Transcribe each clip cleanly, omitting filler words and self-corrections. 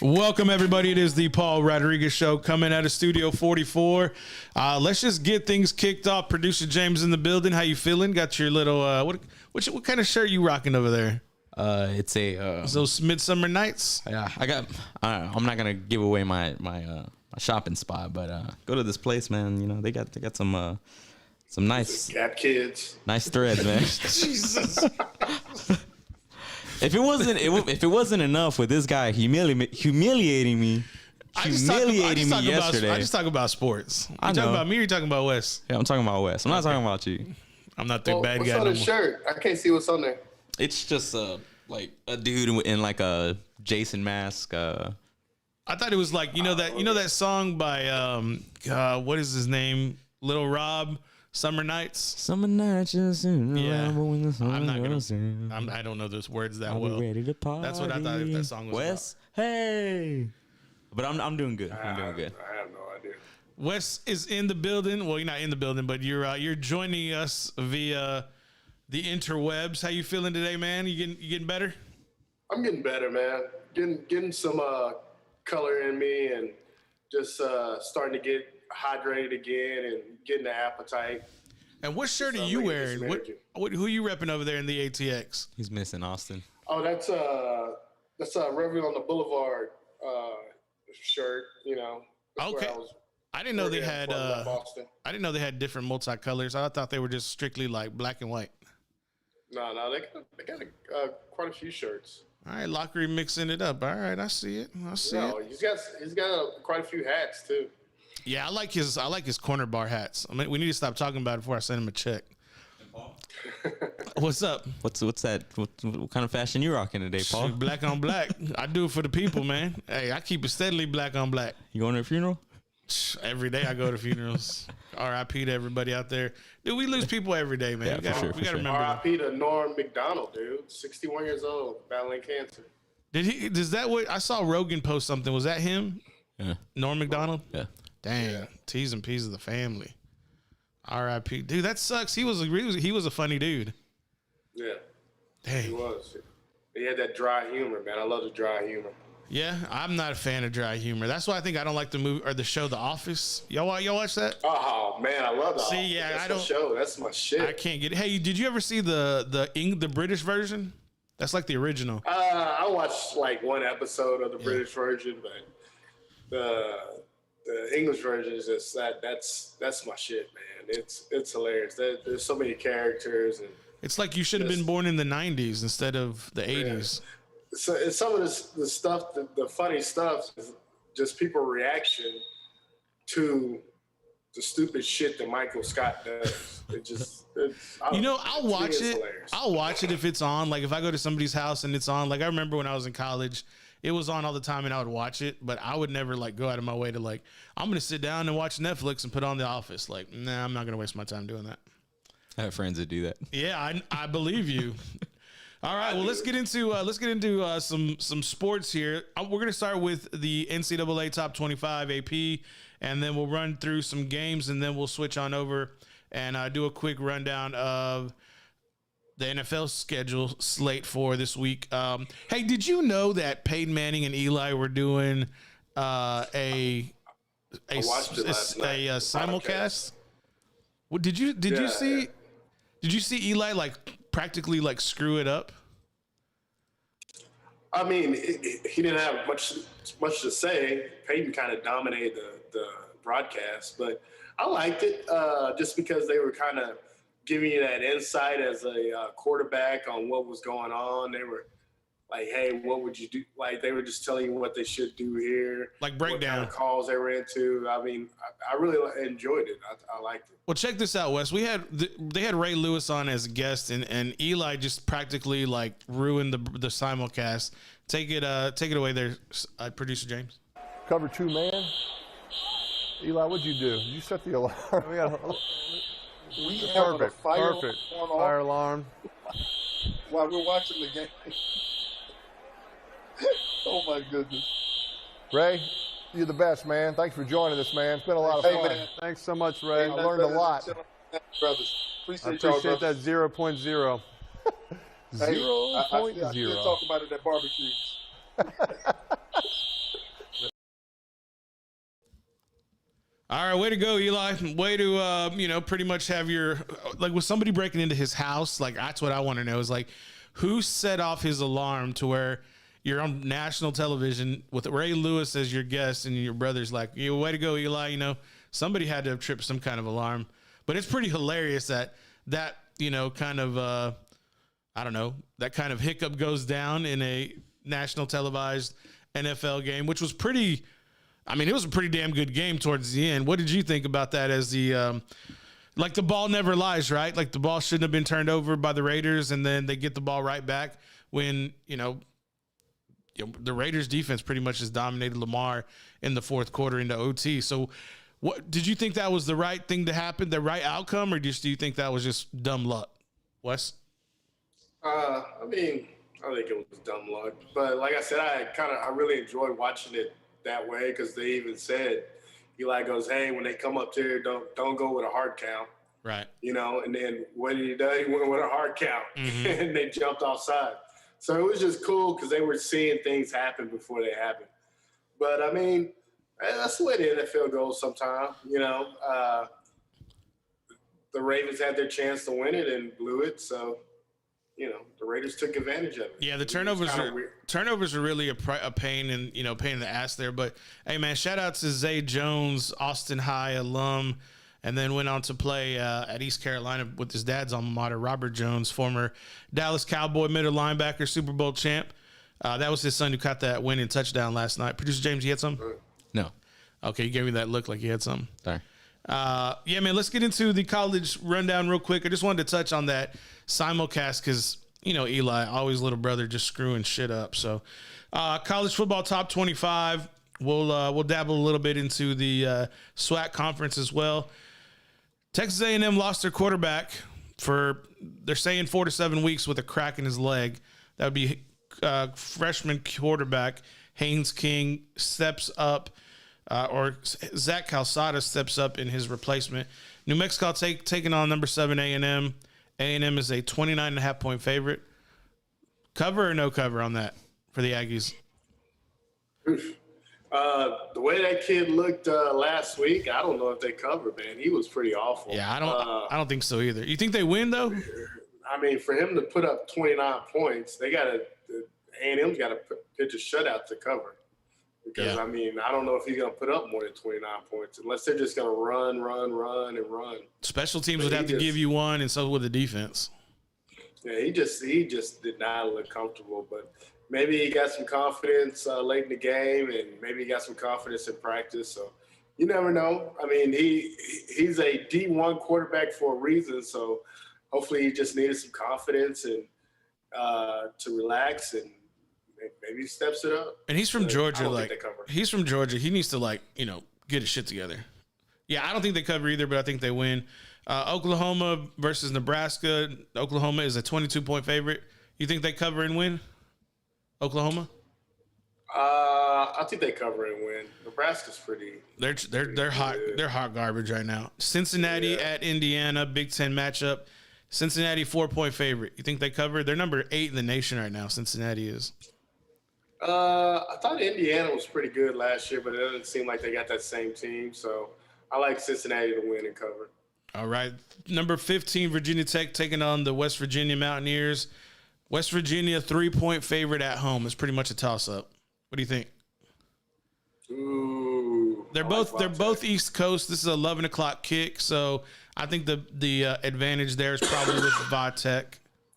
Welcome, everybody. It is the Paul Rodriguez Show coming out of Studio 44. Let's just get things kicked off. Producer James in the building. How you feeling? Got your little what kind of shirt you rocking over there? It's a those Midsummer Nights. Yeah, I'm not gonna give away my shopping spot, but go to this place, man. You know they got some nice Gap Kids, nice threads, man. Jesus. If it wasn't enough with this guy humiliating me yesterday. I just talk about sports. You talking about me or you talking about Wes? Yeah, I'm talking about Wes. I'm not talking about you. I'm not the bad what's guy. What's on the shirt? I can't see what's on there. It's just like a dude in like a Jason mask. I thought it was like that song by what is his name? Little Rob. Summer Nights. Summer nights just in the when the sun I'm not goes gonna. in. I don't know those words that I'll well. be ready to party. That's what I thought if that song was. Wes, hey. But I'm doing good. I'm doing good. I have no idea. Wes is in the building. Well, you're not in the building, but you're joining us via the interwebs. How you feeling today, man? You getting better? I'm getting better, man. Getting some color in me and just starting to get hydrated again and getting the appetite. And what shirt are you wearing? Who are you repping over there in the ATX? He's missing Austin. Oh, that's Reverie on the Boulevard shirt. You know. Okay. I didn't know they had. I didn't know they had different multicolors. I thought they were just strictly like black and white. No, they got quite a few shirts. All right, Lockery mixing it up. All right, I see it. He's got quite a few hats too. Yeah, I like his corner bar hats. I mean, we need to stop talking about it before I send him a check. What's up? What's that? What kind of fashion you rocking today, Paul? Black on black. I do it for the people, man. Hey, I keep it steadily black on black. You going to a funeral? Every day I go to funerals. R.I.P. to everybody out there. Dude, we lose people every day, man. Yeah, we gotta remember. R.I.P. to Norm McDonald, dude. 61 years old, battling cancer. Does that what I saw Rogan post something? Was that him? Yeah. Norm McDonald? Yeah. Dang. Yeah. T's and P's of the family. R.I.P. Dude, that sucks. He was a funny dude. Yeah. Dang. He was. He had that dry humor, man. I love the dry humor. Yeah, I'm not a fan of dry humor. That's why I think I don't like the movie or the show The Office. Y'all watch that? Oh man, I love that. See, yeah, that's I don't. my show. That's my shit. I can't get it. Hey, did you ever see the British version? That's like the original. I watched like one episode of the British version, but the English version is just that's my shit, man. It's hilarious. There's so many characters and it's like you should have been born in the 90s instead of the 80s. So it's some of the stuff, the funny stuff is just people's reaction to the stupid shit that Michael Scott does. I'll watch it. I'll watch it if it's on. Like if I go to somebody's house and it's on. Like I remember when I was in college, it was on all the time and I would watch it. But I would never like go out of my way to like I'm gonna sit down and watch Netflix and put on The Office. Like nah, I'm not gonna waste my time doing that. I have friends that do that. Yeah, I believe you. All right, well let's get into some sports here. We're gonna start with the NCAA Top 25 AP, and then we'll run through some games, and then we'll switch on over and do a quick rundown of the NFL schedule slate for this week. Hey, did you know that Peyton Manning and Eli were doing a simulcast? Well, did you see Eli like practically like screw it up? I mean, he didn't have much to say. Peyton kind of dominated the broadcast, but I liked it just because they were kind of giving you that insight as a quarterback on what was going on. They were like, hey, what would you do? Like they were just telling you what they should do here. Like breakdown. What kind of calls they were into. I mean, I really enjoyed it. I liked it. Well, check this out, Wes. They had Ray Lewis on as a guest, and Eli just practically like ruined the simulcast. Take it away there, producer James. Cover 2 man. Eli, what'd you do? You set the alarm. Perfect. Fire alarm. While we're watching the game. Oh my goodness. Ray, you're the best, man. Thanks for joining us, man. It's been a lot of fun. Man. Thanks so much, Ray. I learned a lot. Brothers. I appreciate that 0.0. 0.0. I still talk about it at barbecues. All right, way to go, Eli. Way to, pretty much have your, like, with somebody breaking into his house, like, that's what I want to know is, like, who set off his alarm to where you're on national television with Ray Lewis as your guest and your brother's like, way to go, Eli. Somebody had to have tripped some kind of alarm. But it's pretty hilarious that kind of, I don't know, that kind of hiccup goes down in a national televised NFL game, which was it was a pretty damn good game towards the end. What did you think about that as the ball never lies, right? Like the ball shouldn't have been turned over by the Raiders and then they get the ball right back when, the Raiders defense pretty much has dominated Lamar in the fourth quarter into OT. So what did you think that was the right thing to happen, the right outcome, or do you think that was just dumb luck? Wes? I think it was dumb luck. But like I said, I really enjoyed watching it that way because they even said, Eli goes, hey, when they come up here, don't go with a hard count. Right. And then what did he do? He went with a hard count, and they jumped offside. So it was just cool because they were seeing things happen before they happened. But, that's the way the NFL goes sometimes, The Ravens had their chance to win it and blew it, so, the Raiders took advantage of it. Yeah, the turnovers are really a pain and, pain in the ass there. But, hey, man, shout out to Zay Jones, Austin High alum, and then went on to play at East Carolina with his dad's alma mater, Robert Jones, former Dallas Cowboy middle linebacker, Super Bowl champ. That was his son who caught that winning touchdown last night. Producer James, you had something? No. Okay, you gave me that look like you had something. Sorry. Yeah, man, let's get into the college rundown real quick. I just wanted to touch on that simulcast because, Eli, always little brother just screwing shit up. So college football top 25. We'll dabble a little bit into the SWAC conference as well. Texas A&M lost their quarterback for, they're saying 4 to 7 weeks with a crack in his leg. That would be freshman quarterback Haynes King steps up, or Zach Calzada steps up in his replacement. New Mexico taking on number 7 A&M. A&M is a 29.5-point favorite. Cover or no cover on that for the Aggies? The way that kid looked last week, I don't know if they covered, man. He was pretty awful. Yeah, I don't think so either. You think they win though? For him to put up 29 points, A&M's got to pitch a shutout to cover. Because, I don't know if he's going to put up more than 29 points unless they're just going to run. Special teams would have to give you one, and so would the defense. Yeah, he just did not look comfortable. But maybe he got some confidence late in the game, and maybe he got some confidence in practice. So you never know. He's a D1 quarterback for a reason. So hopefully he just needed some confidence and to relax and maybe he steps it up. And he's from Georgia. He's from Georgia. He needs to get his shit together. Yeah, I don't think they cover either, but I think they win. Oklahoma versus Nebraska. Oklahoma is a 22-point favorite. You think they cover and win? Oklahoma? I think they cover and win. Nebraska's pretty. They're hot. They're hot garbage right now. Cincinnati at Indiana, Big Ten matchup. Cincinnati 4-point favorite. You think they cover? They're number 8 in the nation right now. Cincinnati is. I thought Indiana was pretty good last year, but it doesn't seem like they got that same team. So I like Cincinnati to win and cover. All right. Number 15, Virginia Tech taking on the West Virginia Mountaineers. West Virginia 3-point favorite at home. It's pretty much a toss-up. What do you think? Ooh. They're both East Coast. This is an 11 o'clock kick, so I think the advantage there is probably with Vatech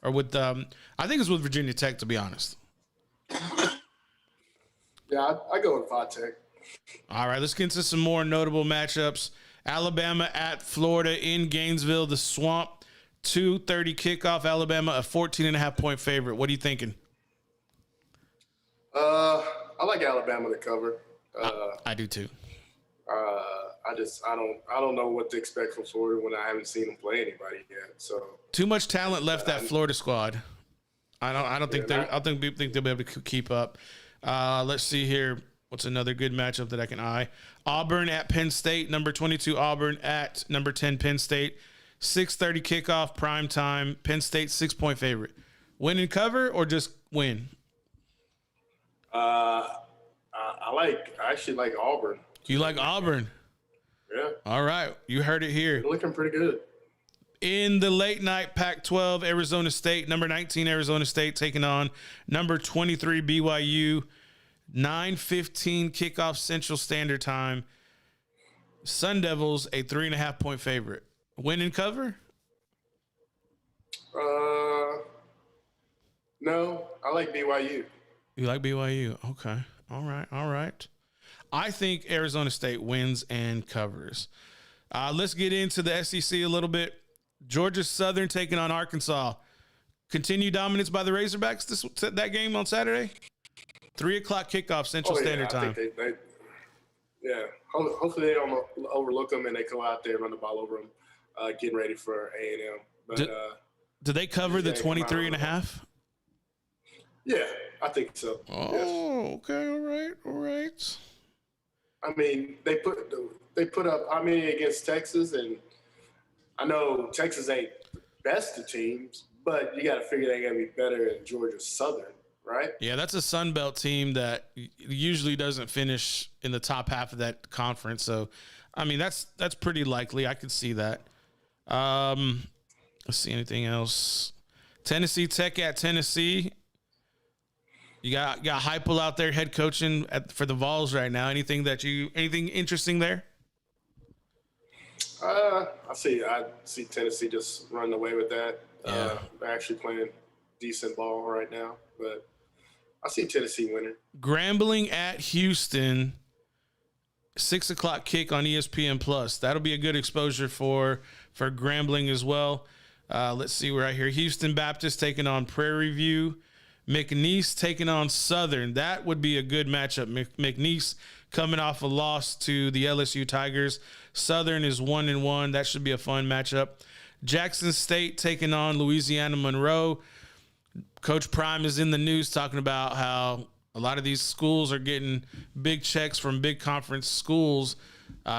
or with I think it's with Virginia Tech, to be honest. Yeah, I go with Vatech. All right, let's get into some more notable matchups. Alabama at Florida in Gainesville, the Swamp. 2:30 kickoff. Alabama a 14.5-point favorite. What are you thinking? I like Alabama to cover. I do too. I don't know what to expect from Florida when I haven't seen them play anybody yet. So too much talent left that Florida squad. I don't think they'll be able to keep up. Let's see here. What's another good matchup that I can eye? Auburn at Penn State. Number 22 Auburn at number 10 Penn State. 6:30 kickoff, prime time. Penn State 6-point favorite. Win and cover or just win? I actually like Auburn. You like Auburn? Yeah. All right. You heard it here. They're looking pretty good. In the late night Pac-12, Arizona State, number 19 Arizona State taking on number 23 BYU. 9:15 kickoff Central Standard Time. Sun Devils a 3.5-point favorite. Win and cover? No, I like BYU. You like BYU? Okay. All right. I think Arizona State wins and covers. Let's get into the SEC a little bit. Georgia Southern taking on Arkansas. Continued dominance by the Razorbacks that game on Saturday? 3 o'clock kickoff Central Standard Time. Hopefully they don't overlook them and they go out there and run the ball over them, getting ready for A&M. But did they cover the 23.5? Yeah, I think so. Oh, yes. Okay. All right. I mean, they put up how many against Texas, and I know Texas ain't the best of teams, but you got to figure they're going to be better than Georgia Southern, right? Yeah, that's a Sun Belt team that usually doesn't finish in the top half of that conference. So, I mean, that's pretty likely. I could see that. Let's see anything else. Tennessee Tech at Tennessee. You got Heupel out there head coaching for the Vols right now. Anything interesting there? I see Tennessee just running away with that. Yeah. They're actually playing decent ball right now, but I see Tennessee winning. Grambling at Houston, 6 o'clock kick on ESPN Plus. That'll be a good exposure for Grambling as well. Let's see right here. Houston Baptist taking on Prairie View. McNeese taking on Southern. That would be a good matchup. McNeese coming off a loss to the LSU Tigers. Southern is 1-1. That should be a fun matchup. Jackson State taking on Louisiana Monroe. Coach Prime is in the news talking about how a lot of these schools are getting big checks from big conference schools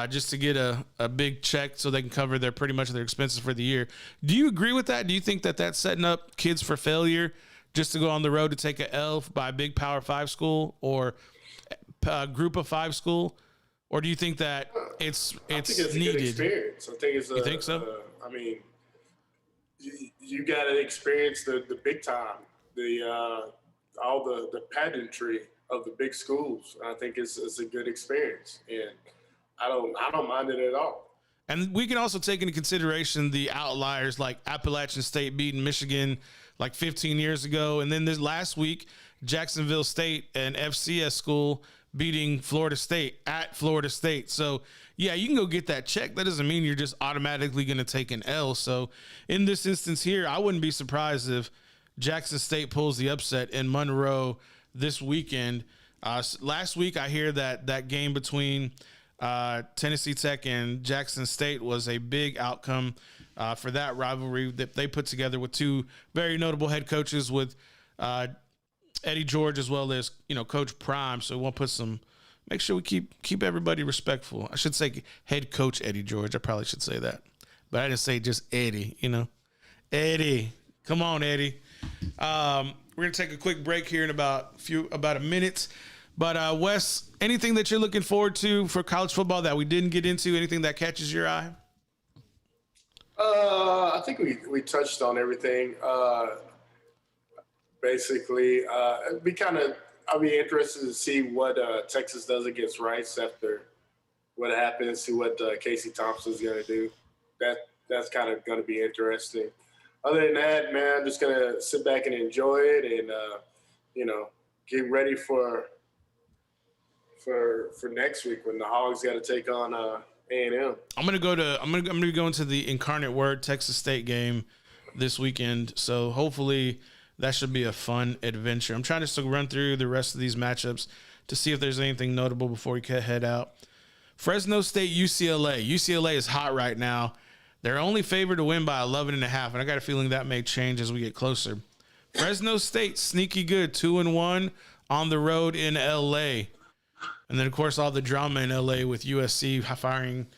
just to get a big check so they can cover pretty much their expenses for the year. Do you agree with that? Do you think that that's setting up kids for failure just to go on the road to take an L by a big Power 5 school or a Group of 5 school? Or do you think that it's I think it's needed? A good experience. I think it's You think so? I mean, you got to experience the big time, all the pageantry of the big schools. I think it's a good experience, and I don't mind it at all. And we can also take into consideration the outliers like Appalachian State beating Michigan like 15 years ago. And then this last week, Jacksonville State, an FCS school, beating Florida State at Florida State. So, yeah, you can go get that check. That doesn't mean you're just automatically going to take an L. So, in this instance here, I wouldn't be surprised if Jackson State pulls the upset in Monroe this weekend. Last week, I hear that game between Tennessee Tech and Jackson State was a big outcome for that rivalry that they put together with two very notable head coaches with Eddie George as well as, Coach Prime. So we'll make sure we keep everybody respectful. I should say head coach Eddie George. I probably should say that, but I didn't say just Eddie, Eddie, come on, Eddie. We're going to take a quick break here in about a minute. But Wes, anything that you're looking forward to for college football that we didn't get into, anything that catches your eye? I think we touched on everything. Basically, I'll be interested to see what Texas does against Rice after what happens, see what Casey Thompson's going to do. That's kind of going to be interesting. Other than that, man, I'm just going to sit back and enjoy it and, get ready for next week when the Hogs got to take on A&M. I'm gonna go into the Incarnate Word Texas State game this weekend. So hopefully that should be a fun adventure. I'm trying to still run through the rest of these matchups to see if there's anything notable before we head out. Fresno State, UCLA. UCLA is hot right now. They're only favored to win by 11.5, and I got a feeling that may change as we get closer. Fresno State, sneaky good, 2-1 on the road in LA. And then, of course, all the drama in L.A. with USC firing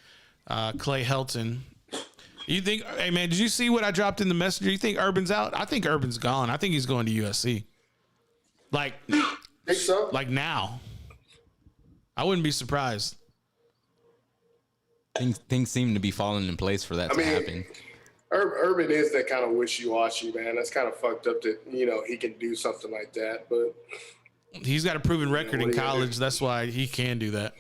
Clay Helton. You think, hey, man, did you see what I dropped in the messenger? You think Urban's out? I think Urban's gone. I think he's going to USC. Think so? Like now. I wouldn't be surprised. Things seem to be falling in place for that to happen. Urban is that kind of wishy-washy, man. That's kind of fucked up that, he can do something like that. But he's got a proven record in college. That's why he can do that.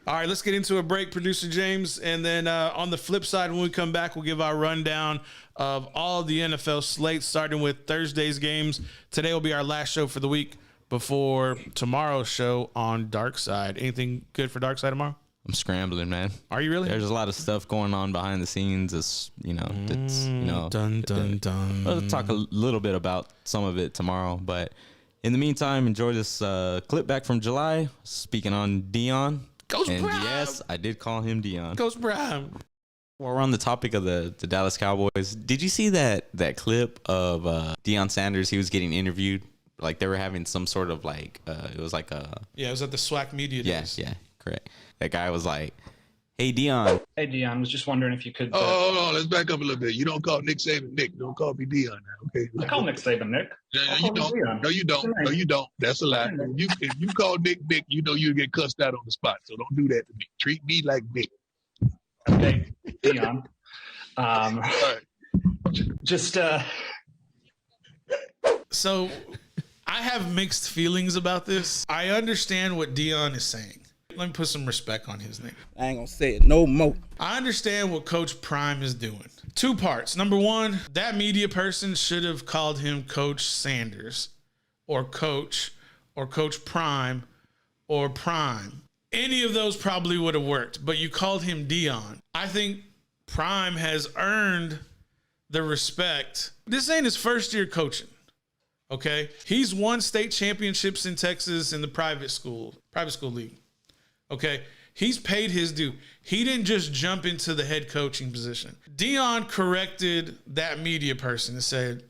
All right, let's get into a break, Producer James. And then on the flip side, when we come back, we'll give our rundown of all the NFL slates, starting with Thursday's games. Today will be our last show for the week before tomorrow's show on Dark Side. Anything good for Dark Side tomorrow? I'm scrambling, man. Are you really? There's a lot of stuff going on behind the scenes. Dun, dun, dun. We'll talk a little bit about some of it tomorrow. But in the meantime, enjoy this clip back from July. Speaking on Dion. Ghost and Prime. yes, I did call him Dion. Ghost Prime. While we're on the topic of the Dallas Cowboys, did you see that clip of Deion Sanders? He was getting interviewed. Like they were having some sort of it was like a... Yeah, it was at the SWAC Media Days. Yeah, correct. That guy was like, "Hey, Dion." Hey, Dion. Was just wondering if you could. Hold on. Let's back up a little bit. You don't call Nick Saban Nick. Don't call me Dion now. Okay. I call Nick Saban Nick. You don't. No, you don't. No, you don't. That's a lie. If you call Nick Nick, you get cussed out on the spot. So don't do that to me. Treat me like Nick. Okay, Dion. All right. Just So I have mixed feelings about this. I understand what Dion is saying. Let me put some respect on his name. I ain't gonna say it no more. I understand what Coach Prime is doing. Two parts. Number one, that media person should have called him Coach Sanders or Coach Prime or Prime. Any of those probably would have worked, but you called him Dion. I think Prime has earned the respect. This ain't his first year coaching. Okay? He's won state championships in Texas in the private school league. Okay, he's paid his due. He didn't just jump into the head coaching position. Dion corrected that media person and said,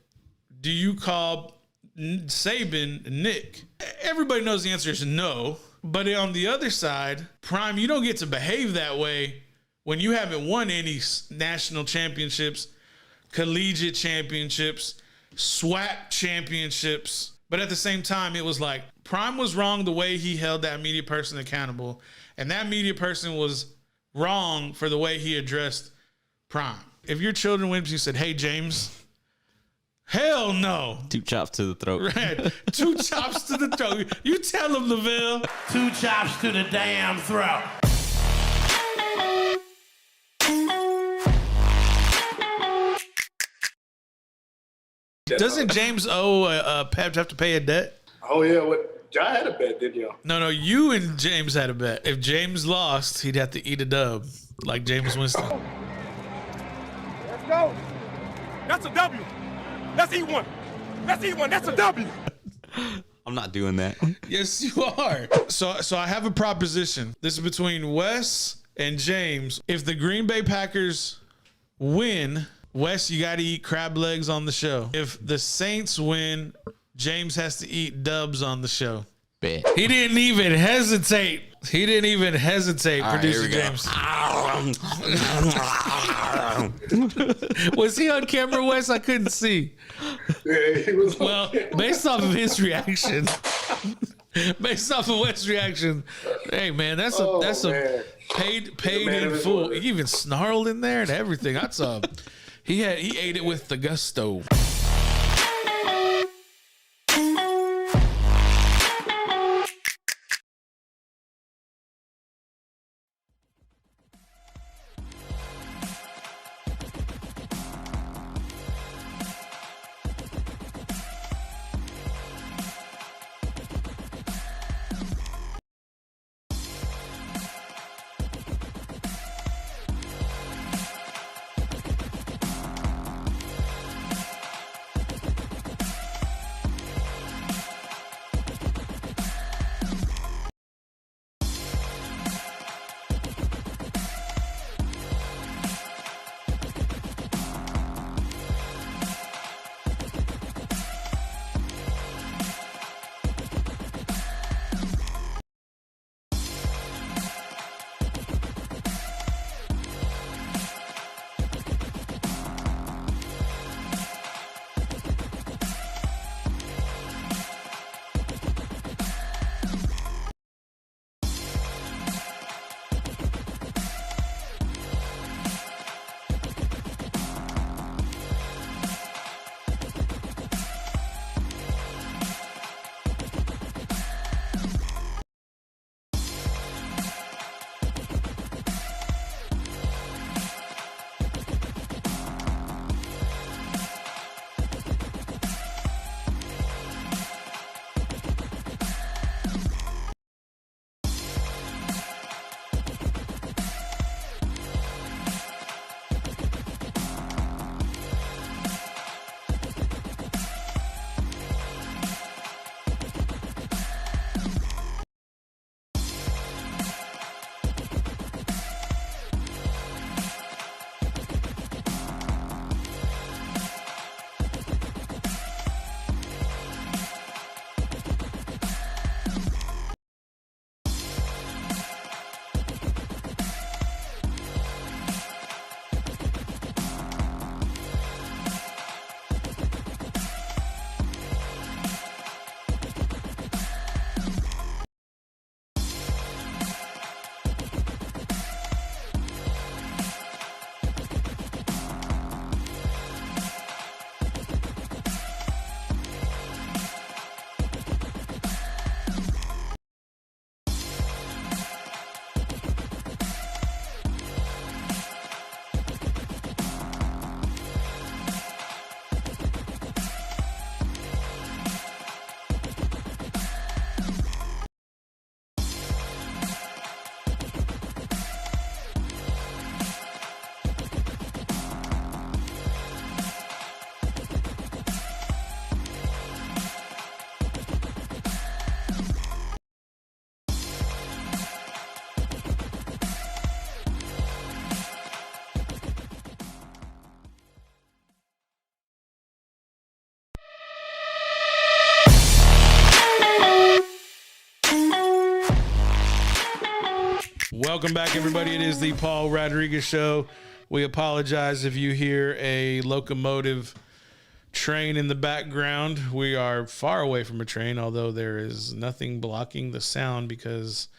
"Do you call Saban Nick?" Everybody knows the answer is no. But on the other side, Prime, you don't get to behave that way when you haven't won any national championships, collegiate championships, SWAC championships. But at the same time, it was like Prime was wrong the way he held that media person accountable. And that media person was wrong for the way he addressed Prime. If your children went up to you and said, "Hey, James," hell no. 2 chops to the throat. Right. 2 chops to the throat. You tell them, Lavelle. 2 chops to the damn throat. Doesn't James owe Pep have to pay a debt? Oh, yeah. Y'all had a bet, didn't y'all? No, you and James had a bet. If James lost, he'd have to eat a dub like James Winston. Let's go. That's a W. Let's eat one. That's a W. I'm not doing that. Yes, you are. So I have a proposition. This is between Wes and James. If the Green Bay Packers win, Wes, you got to eat crab legs on the show. If the Saints win, James has to eat dubs on the show. Bet. He didn't even hesitate. Producer James. Was he on camera, Wes? I couldn't see. Yeah, he was. Well, based off of his reaction, based off of Wes' reaction, hey man, that's man. paid man in of his full. word. He even snarled in there and everything. That's he ate it with the gusto. Welcome back, everybody. It is the Paul Rodriguez Show. We apologize if you hear a locomotive train in the background. We are far away from a train, although there is nothing blocking the sound because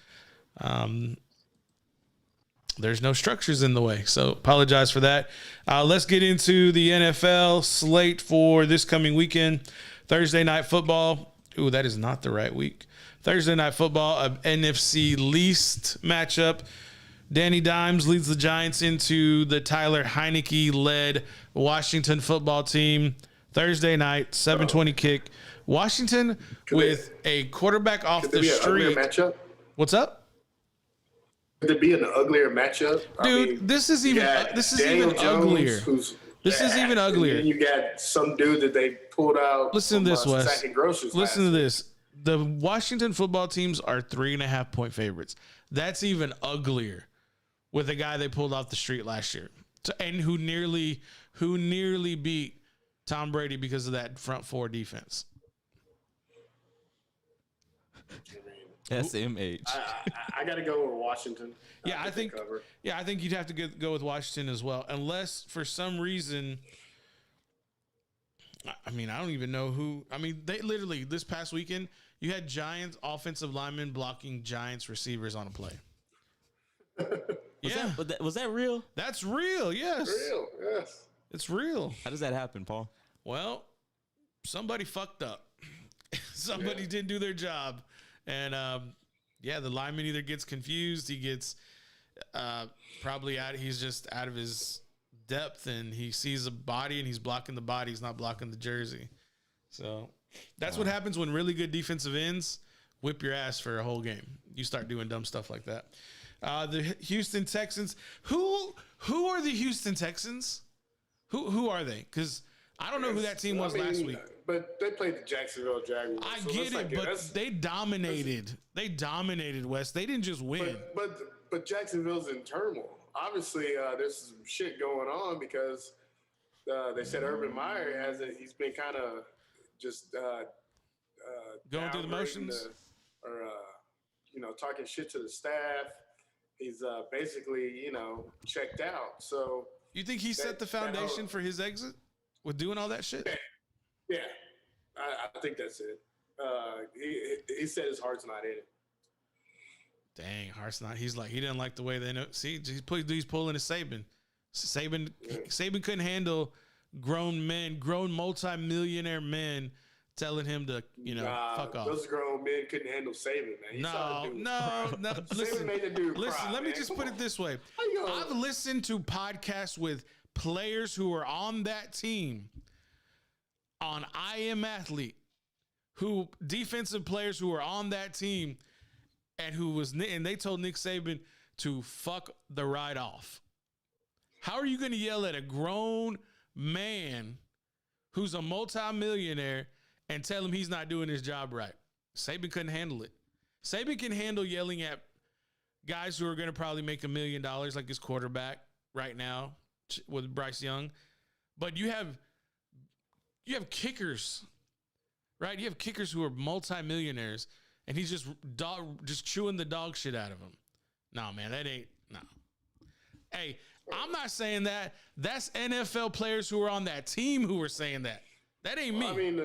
there's no structures in the way. So apologize for that. Let's get into the NFL slate for this coming weekend. Thursday night football. Ooh, that is not the right week. Thursday night football, a NFC least matchup. Danny Dimes leads the Giants into the Tyler Heineke-led Washington football team. Thursday night, 7:20 kick. Washington with a quarterback off the street. Matchup? What's up? Could there be an uglier matchup? Dude, this is even uglier. This is even uglier. And you got some dude that they pulled out. Listen to this, Wes. Sacking groceries. Listen to this. The Washington football teams are 3.5-point favorites. That's even uglier with a guy they pulled off the street last year, and who nearly beat Tom Brady because of that front four defense. SMH. I got to go with Washington. I think you'd have to go with Washington as well, unless for some reason. I mean, I don't even know who. I mean, they literally this past weekend you had Giants offensive linemen blocking Giants receivers on a play. Was that real? That's real. Yes. Real. Yes. It's real. How does that happen, Paul? Well, somebody fucked up. Somebody didn't do their job. And, the lineman either gets confused, he gets probably he's just out of his depth, and he sees a body and he's blocking the body. He's not blocking the jersey. So that's what happens when really good defensive ends whip your ass for a whole game. You start doing dumb stuff like that. The Houston Texans. Who are the Houston Texans? Who are they? Because I don't know who that team was last week. But they played the Jacksonville Jaguars. I get it, but they dominated. They dominated, Wes. They didn't just win. But Jacksonville's in turmoil. Obviously, there's some shit going on because they said Urban Meyer he's been kind of just going through the motions, talking shit to the staff. He's basically checked out. So you think he set the foundation for his exit with doing all that shit? Yeah, I think that's it. He said his heart's not in it. Dang, heart's not. He's like, he didn't like the way they know. See, he's pulling a Saban. Saban couldn't handle grown multi-millionaire men telling him to, fuck off. Those grown men couldn't handle Saban, man. No. Listen, made the dude cry, let me just put it this way. I've listened to podcasts with players who are on that team on I Am Athlete, defensive players who are on that team and they told Nick Saban to fuck the ride off. How are you going to yell at a grown man who's a multimillionaire and tell him he's not doing his job right? Saban couldn't handle it. Saban can handle yelling at guys who are going to probably make $1 million like his quarterback right now with Bryce Young. But you have kickers, right? You have kickers who are multimillionaires, and he's just chewing the dog shit out of them. No, man, that ain't no. Hey, I'm not saying that. That's NFL players who are on that team who are saying that. That ain't me. I mean,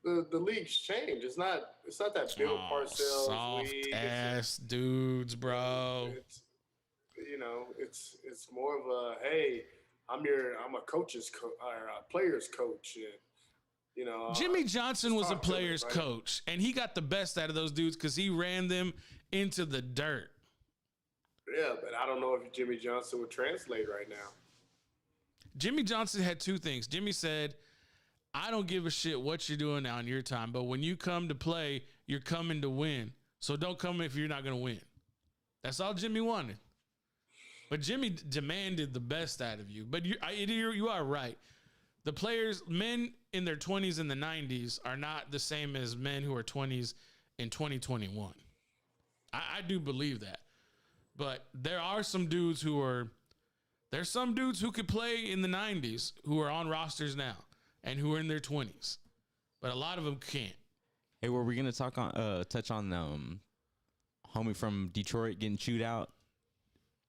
the league's changed. It's not that Bill Parcells soft league. Ass dudes, bro. It's more of a hey, I'm a coach's or a player's coach. And, Jimmy Johnson was a player's coach, and he got the best out of those dudes because he ran them into the dirt. Yeah, but I don't know if Jimmy Johnson would translate right now. Jimmy Johnson had two things. Jimmy said, I don't give a shit what you're doing on your time, but when you come to play, you're coming to win. So don't come if you're not going to win. That's all Jimmy wanted. But Jimmy demanded the best out of you. But you are right. The players, men in their 20s in the 90s are not the same as men who are 20s in 2021. I do believe that. But there are some dudes there's some dudes who could play in the 90s who are on rosters now and who are in their 20s. But a lot of them can't. Hey, were we going to touch on homie from Detroit getting chewed out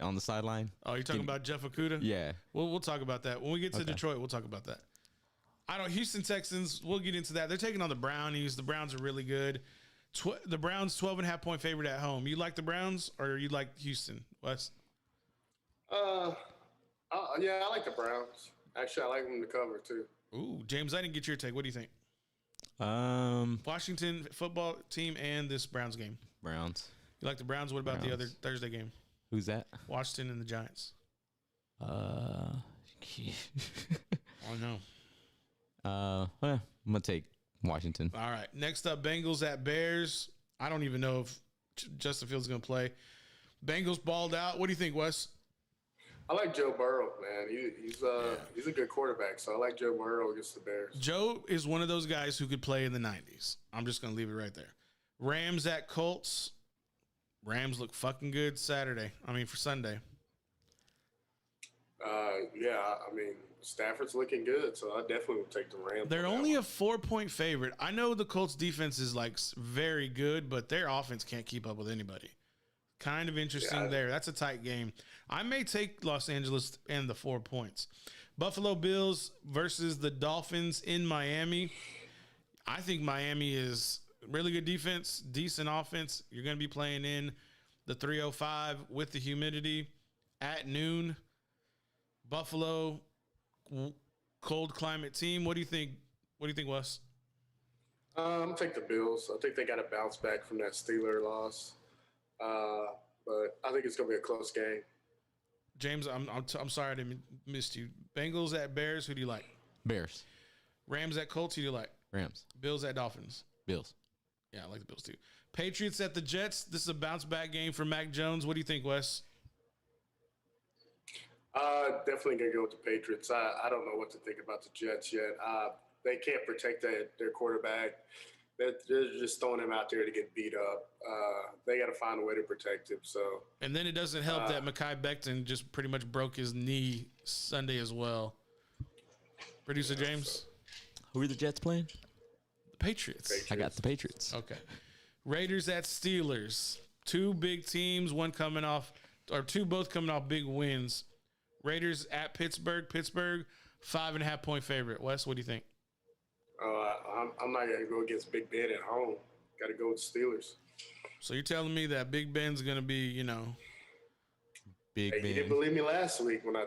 on the sideline. Oh, you're talking about Jeff Okudah? Yeah. We'll talk about that. When we get to Detroit, we'll talk about that. Houston Texans, we'll get into that. They're taking on the Brownies. The Browns are really good. The Browns 12.5-point favorite at home. You like the Browns or you like Houston, Wes? Yeah, I like the Browns. Actually, I like them to cover too. Ooh, James, I didn't get your take. What do you think? Washington football team and this Browns game. Browns. You like the Browns? What about the other Thursday game? Who's that? Washington and the Giants. Oh no. Well, I'm gonna take Washington. All right. Next up, Bengals at Bears. I don't even know if Justin Fields is gonna play. Bengals balled out. What do you think, Wes? I like Joe Burrow, man. He's a good quarterback, so I like Joe Burrow against the Bears. Joe is one of those guys who could play in the 90s. I'm just gonna leave it right there. Rams at Colts. Rams look fucking good for Sunday. Yeah, I mean, Stafford's looking good, so I definitely would take the Rams. They're only a 4-point favorite. I know the Colts defense is like very good, but their offense can't keep up with anybody. Kind of interesting there. That's a tight game. I may take Los Angeles and the 4 points. Buffalo Bills versus the Dolphins in Miami. I think Miami is really good defense, decent offense. You're going to be playing in the 305 with the humidity at noon. Buffalo, cold climate team. What do you think? What do you think, Wes? I'm take the Bills. I think they got to bounce back from that Steeler loss, but I think it's going to be a close game. James, I'm sorry I missed you. Bengals at Bears. Who do you like? Bears. Rams at Colts. Who do you like? Rams. Bills at Dolphins. Bills. Yeah, I like the Bills too. Patriots at the Jets. This is a bounce back game for Mac Jones. What do you think, Wes? Definitely gonna go with the Patriots. I don't know what to think about the Jets yet. They can't protect their quarterback. They're just throwing him out there to get beat up. They got to find a way to protect him. So, and then it doesn't help that Mekhi Becton just pretty much broke his knee Sunday as well. Producer James, who are the Jets playing? The Patriots. I got the Patriots. Okay. Raiders at Steelers. Two big teams. Both coming off big wins. Raiders at Pittsburgh. Pittsburgh, 5.5-point favorite. Wes, what do you think? I'm not going to go against Big Ben at home. Got to go with the Steelers. So you're telling me that Big Ben's going to be, Big Ben. You didn't believe me last week when I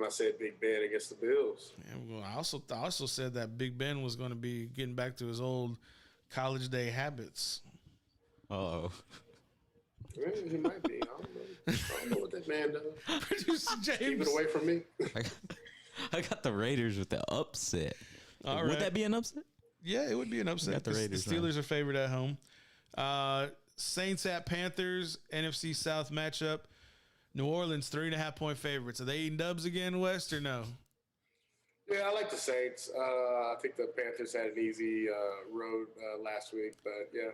said Big Ben against the Bills. Yeah, well, I also said that Big Ben was going to be getting back to his old college day habits. Uh-oh. Yeah, he might be. I don't know what that man does. Producer James. Keep it away from me. I got the Raiders with the upset. All Would right. that be an upset? Yeah, it would be an upset. Got the Raiders, the Steelers are favored at home. Saints at Panthers, NFC South matchup. New Orleans, 3.5-point favorites. Are they eating dubs again, West, or no? Yeah, I like the Saints. I think the Panthers had an easy road last week, but yeah,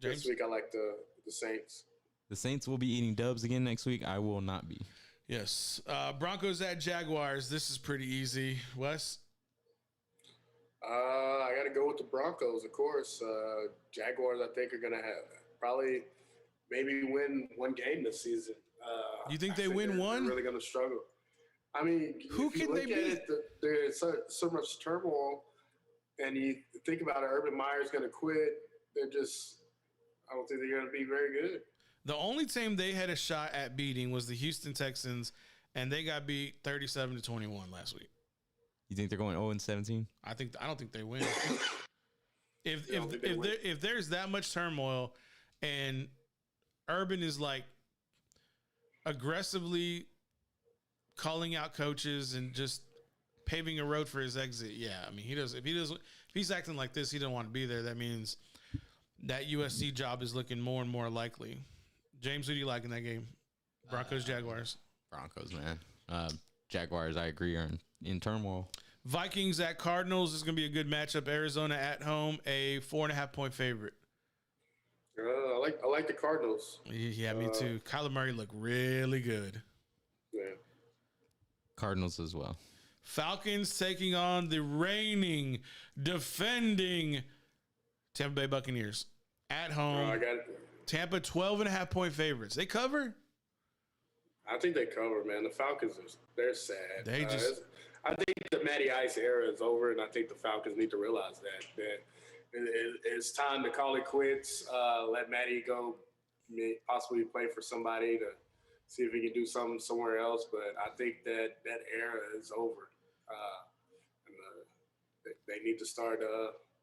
James? this week I like the Saints. The Saints will be eating dubs again next week. I will not be. Yes. Broncos at Jaguars. This is pretty easy. Wes? I got to go with the Broncos, of course. Jaguars, I think, are going to have probably maybe win one game this season. You think they win one? They're really going to struggle. I mean, who can they beat? There's so much turmoil, and you think about it, Urban Meyer's going to quit. I don't think they're going to be very good. The only team they had a shot at beating was the Houston Texans, and they got beat 37-21 last week. You think they're going 0-17? I don't think they win. If there's that much turmoil, and Urban is like aggressively calling out coaches and just paving a road for his exit, yeah. I mean, if he's acting like this, he don't want to be there. That means that USC job is looking more and more likely. James, who do you like in that game? Broncos, Jaguars. Broncos, man. Jaguars, I agree, are in turmoil. Vikings at Cardinals is going to be a good matchup. Arizona at home, a 4.5-point favorite. I like the Cardinals. Yeah, me too. Kyler Murray looked really good. Yeah. Cardinals as well. Falcons taking on the reigning, defending Tampa Bay Buccaneers at home. I got it. Tampa 12.5-point favorites. They cover? I think they cover, man. The Falcons, they're sad. They I think the Matty Ice era is over, and I think the Falcons need to realize that it's time to call it quits. Let Matty go, possibly play for somebody to see if he can do something somewhere else. But I think that era is over. They need to start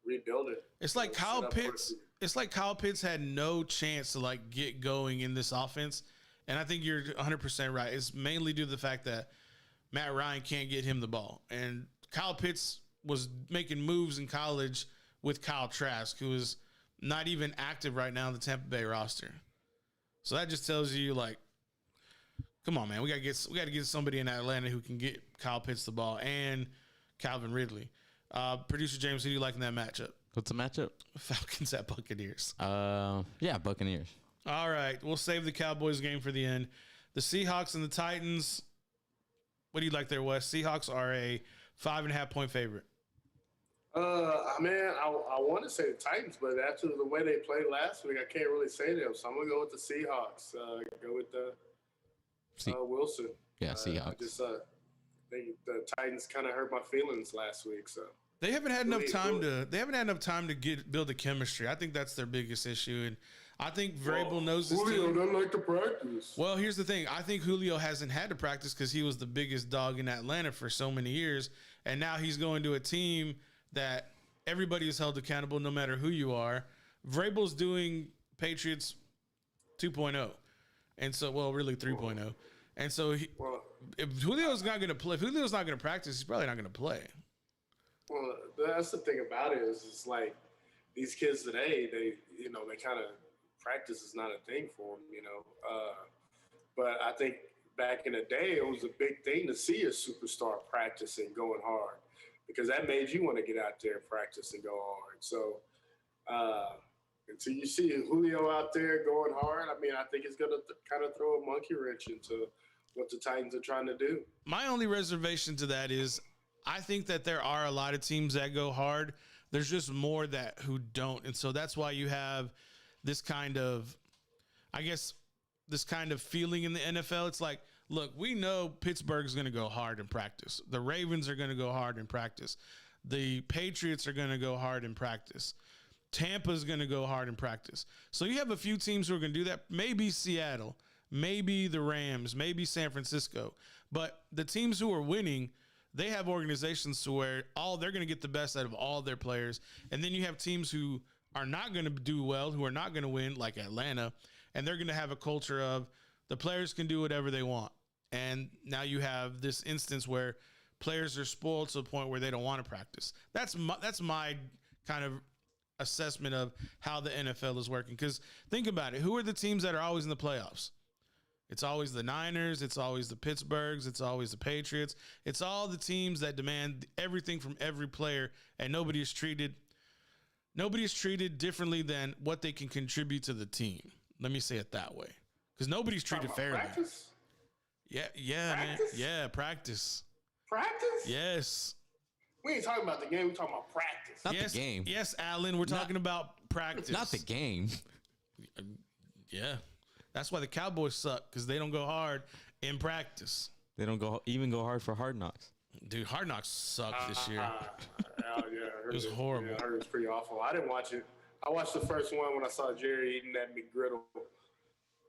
rebuilding. It's like Kyle Pitts. It's like Kyle Pitts had no chance to like get going in this offense, and I think you're 100% right. It's mainly due to the fact that Matt Ryan can't get him the ball, and Kyle Pitts was making moves in college with Kyle Trask, who is not even active right now in the Tampa Bay roster. So that just tells you, like, come on, man, we got to get somebody in Atlanta who can get Kyle Pitts the ball and Calvin Ridley. Producer James, who do you like in that matchup? What's the matchup? Falcons at Buccaneers. Yeah, Buccaneers. All right, we'll save the Cowboys game for the end. The Seahawks and the Titans. What do you like there, Wes? Seahawks are a 5.5-point favorite. Man, I want to say the Titans, but after the way they played last week, I can't really say them. So I'm gonna go with the Seahawks. Go with the Wilson. Yeah, Seahawks. The Titans kind of hurt my feelings last week, so they haven't had enough time to build the chemistry. I think that's their biggest issue, and I think Vrabel knows this Julio team. doesn't like to practice. Well, here's the thing. I think Julio hasn't had to practice because he was the biggest dog in Atlanta for so many years, and now he's going to a team that everybody is held accountable no matter who you are. Vrabel's doing Patriots 2.0, and so, well, really 3.0. And so if Julio's not going to play, if Julio's not going to practice, he's probably not going to play. Well, that's the thing about it is it's like these kids today, they kind of practice is not a thing for them, But I think back in the day, it was a big thing to see a superstar practicing, going hard, because that made you want to get out there and practice and go hard. So until you see Julio out there going hard, I mean, I think it's going to kind of throw a monkey wrench into what the Titans are trying to do. My only reservation to that is I think that there are a lot of teams that go hard. There's just more who don't. And so that's why you have this kind of, feeling in the NFL. It's like, look, we know Pittsburgh's going to go hard in practice. The Ravens are going to go hard in practice. The Patriots are going to go hard in practice. Tampa's going to go hard in practice. So you have a few teams who are going to do that. Maybe Seattle, maybe the Rams, maybe San Francisco. But the teams who are winning, they have organizations to where they're going to get the best out of all their players. And then you have teams who are not going to do well, who are not going to win, like Atlanta, and they're going to have a culture of the players can do whatever they want. And now you have this instance where players are spoiled to the point where they don't want to practice. That's my kind of assessment of how the NFL is working. Because think about it. Who are the teams that are always in the playoffs? It's always the Niners. It's always the Pittsburghs. It's always the Patriots. It's all the teams that demand everything from every player, and nobody is treated differently than what they can contribute to the team. Let me say it that way, because nobody's treated fairly. Practice? Yeah, Practice? man. Yeah, practice. Practice? Yes. We ain't talking about the game. We're talking about practice. Not the game. Yes, Alan. We're talking about practice. Not the game. Yeah. That's why the Cowboys suck, because they don't go hard in practice. They don't go hard for Hard Knocks. Dude, Hard Knocks sucked this year. It was horrible. Yeah, I heard it was pretty awful. I didn't watch it. I watched the first one when I saw Jerry eating that McGriddle.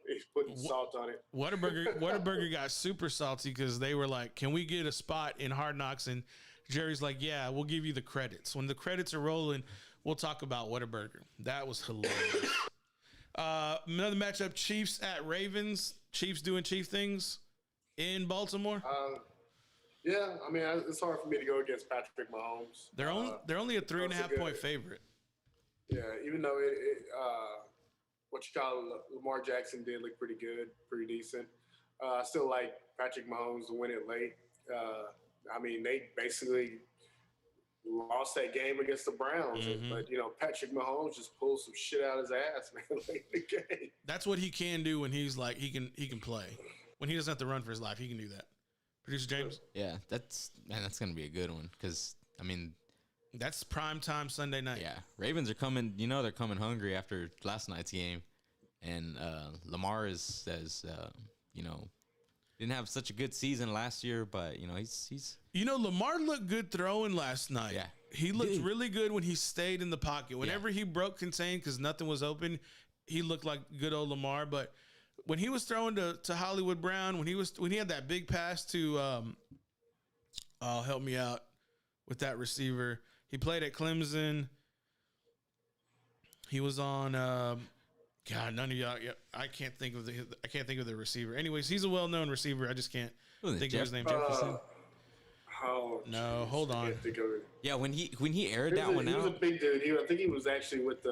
He's putting salt on it. Whataburger got super salty because they were like, can we get a spot in Hard Knocks? And Jerry's like, yeah, we'll give you the credits. When the credits are rolling, we'll talk about Whataburger. That was hilarious. Another matchup, Chiefs at Ravens. Chiefs doing Chief things in Baltimore. Yeah, I mean, it's hard for me to go against Patrick Mahomes. They're only a 3.5-point favorite. Yeah, even though Lamar Jackson did look pretty good, pretty decent. I still like Patrick Mahomes to win it late. I mean, they basically lost that game against the Browns, but Patrick Mahomes just pulled some shit out of his ass, man, late in the game. That's what he can do when he's like he can play. When he doesn't have to run for his life, he can do that. Producer James? Yeah, that's going to be a good one because, I mean, that's primetime Sunday night. Yeah, Ravens are coming. They're coming hungry after last night's game, and Lamar is Didn't have such a good season last year, but he's. Lamar looked good throwing last night. Yeah. He looked really good when he stayed in the pocket. Whenever he broke contain because nothing was open, he looked like good old Lamar. But when he was throwing to Hollywood Brown, when he had that big pass to help me out with that receiver. He played at Clemson. He was on God, none of y'all. I can't think of the receiver. Anyways, he's a well-known receiver. I just can't think of his name. Jefferson. No, hold on. Yeah, when he aired that one out, he was a big dude. I think he was actually with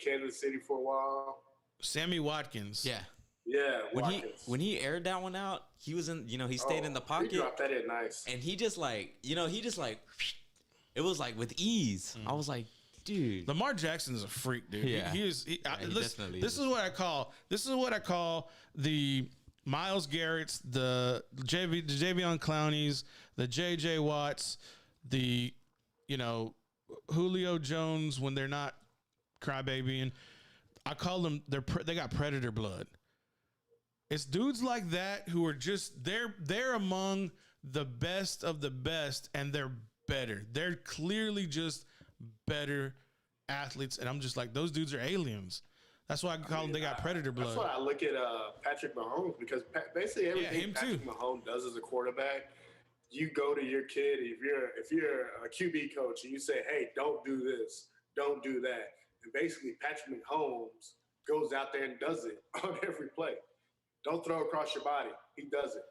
Kansas City for a while. Sammy Watkins. Yeah. Yeah, when he aired that one out, he was in. He stayed in the pocket. He dropped that in nice, and he just it was like with ease. I was like, dude, Lamar Jackson is a freak, dude. Yeah, he definitely. This is what I call the Myles Garrett's, the Javion Clowneys, the J.J. Watts, the Julio Jones when they're not crybabying. I call them they got predator blood. It's dudes like that who are just they're among the best of the best, and they're better. They're clearly just better athletes, and I'm just like, those dudes are aliens. That's why I call them. They got predator blood. That's why I look at Patrick Mahomes, because basically everything Patrick Mahomes does as a quarterback, you go to your kid. If you're a QB coach and you say, "Hey, don't do this, don't do that," and basically Patrick Mahomes goes out there and does it on every play. Don't throw across your body. He does it.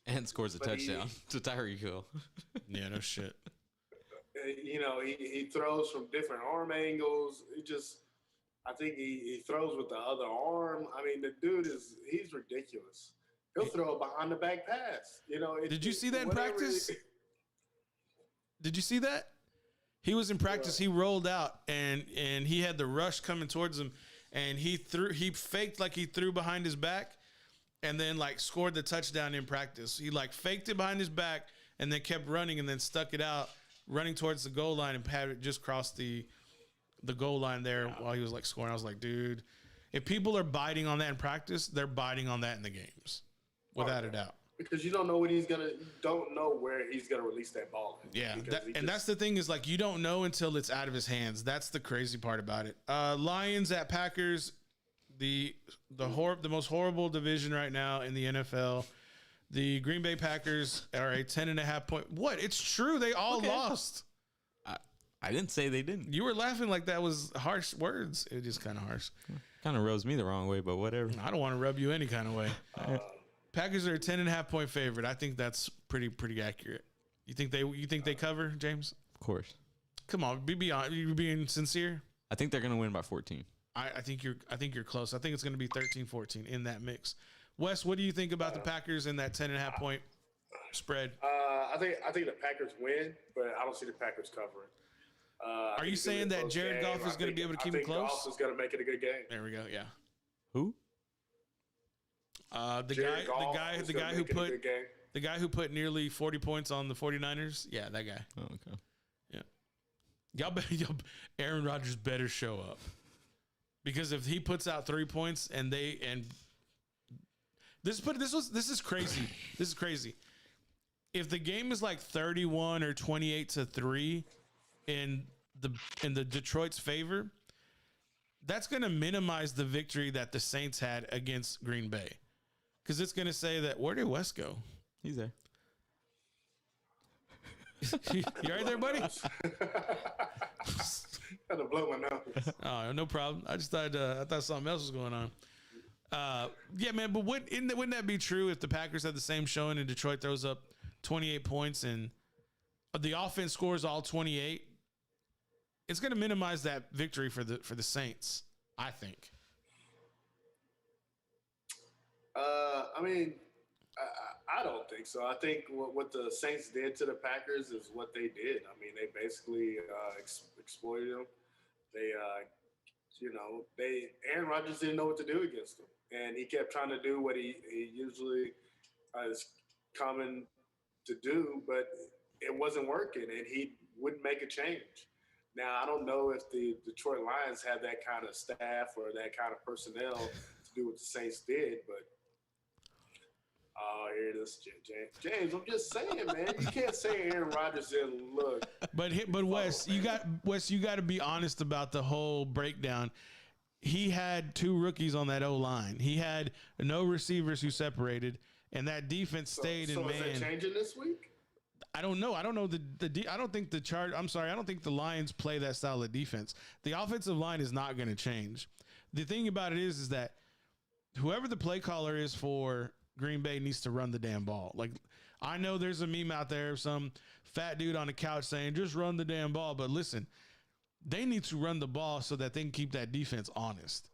And scores a touchdown to Tyreek Hill. Yeah, no shit. He throws from different arm angles. I think he throws with the other arm. I mean, the dude he's ridiculous. He'll throw a behind the back pass. Did you see that in practice? Did you see that? He was in practice. He rolled out and he had the rush coming towards him, and he faked like he threw behind his back, and then scored the touchdown in practice. He faked it behind his back and then kept running and then stuck it out, running towards the goal line, and had it just crossed the goal line there while he was scoring. I was like, dude, if people are biting on that in practice, they're biting on that in the games, without a doubt. Because you don't know what don't know where he's gonna release that ball. Yeah, that's the thing is you don't know until it's out of his hands. That's the crazy part about it. Lions at Packers, the most horrible division right now in the NFL. The Green Bay Packers are a 10.5 point. What? It's true. They all lost. I didn't say they didn't. You were laughing like that was harsh words. It is kind of harsh. Kind of rubs me the wrong way, but whatever. I don't want to rub you any kind of way. Packers are a 10.5 point favorite. I think that's pretty accurate. You think they cover, James? Of course. Come on, be honest. You're being sincere. I think they're going to win by 14. I think you're close. I think it's going to be 13-14 in that mix. Wes, what do you think about the Packers in that 10.5 point spread? I think the Packers win, but I don't see the Packers covering. Are you saying that Jared Goff is going to be able to keep it close? Goff is going to make it a good game. There we go. Yeah. Who? The guy who put nearly 40 points on the 49ers. Yeah, that guy. Oh, okay. Yeah. Aaron Rodgers better show up, because if he puts out 3 points this is crazy. This is crazy. If the game is 31 or 28-3 in the Detroit's favor, that's going to minimize the victory that the Saints had against Green Bay. Because it's going to say that, where did Wes go? He's there. You all right there, buddy? Had to blow my nose. Oh, no problem. I just thought something else was going on. Yeah, man. But wouldn't that be true if the Packers had the same showing and Detroit throws up 28 points and the offense scores all 28? It's going to minimize that victory for the Saints, I think. I don't think so. I think what the Saints did to the Packers is what they did. I mean, they basically exploited them. They, Aaron Rodgers didn't know what to do against them, and he kept trying to do what he usually is common to do, but it wasn't working, and he wouldn't make a change. Now, I don't know if the Detroit Lions have that kind of staff or that kind of personnel to do what the Saints did, but Oh, here it is, James. James, I'm just saying, man. You can't say Aaron Rodgers didn't look. But Wes, you got to be honest about the whole breakdown. He had 2 rookies on that O-line. He had no receivers who separated, and that defense stayed in man. So is that changing this week? I don't know. I don't know I don't think the I don't think the Lions play that style of defense. The offensive line is not going to change. The thing about it is that whoever the play caller is for Green Bay needs to run the damn ball. Like, I know there's a meme out there of some fat dude on the couch saying, just run the damn ball. But listen, they need to run the ball so that they can keep that defense honest.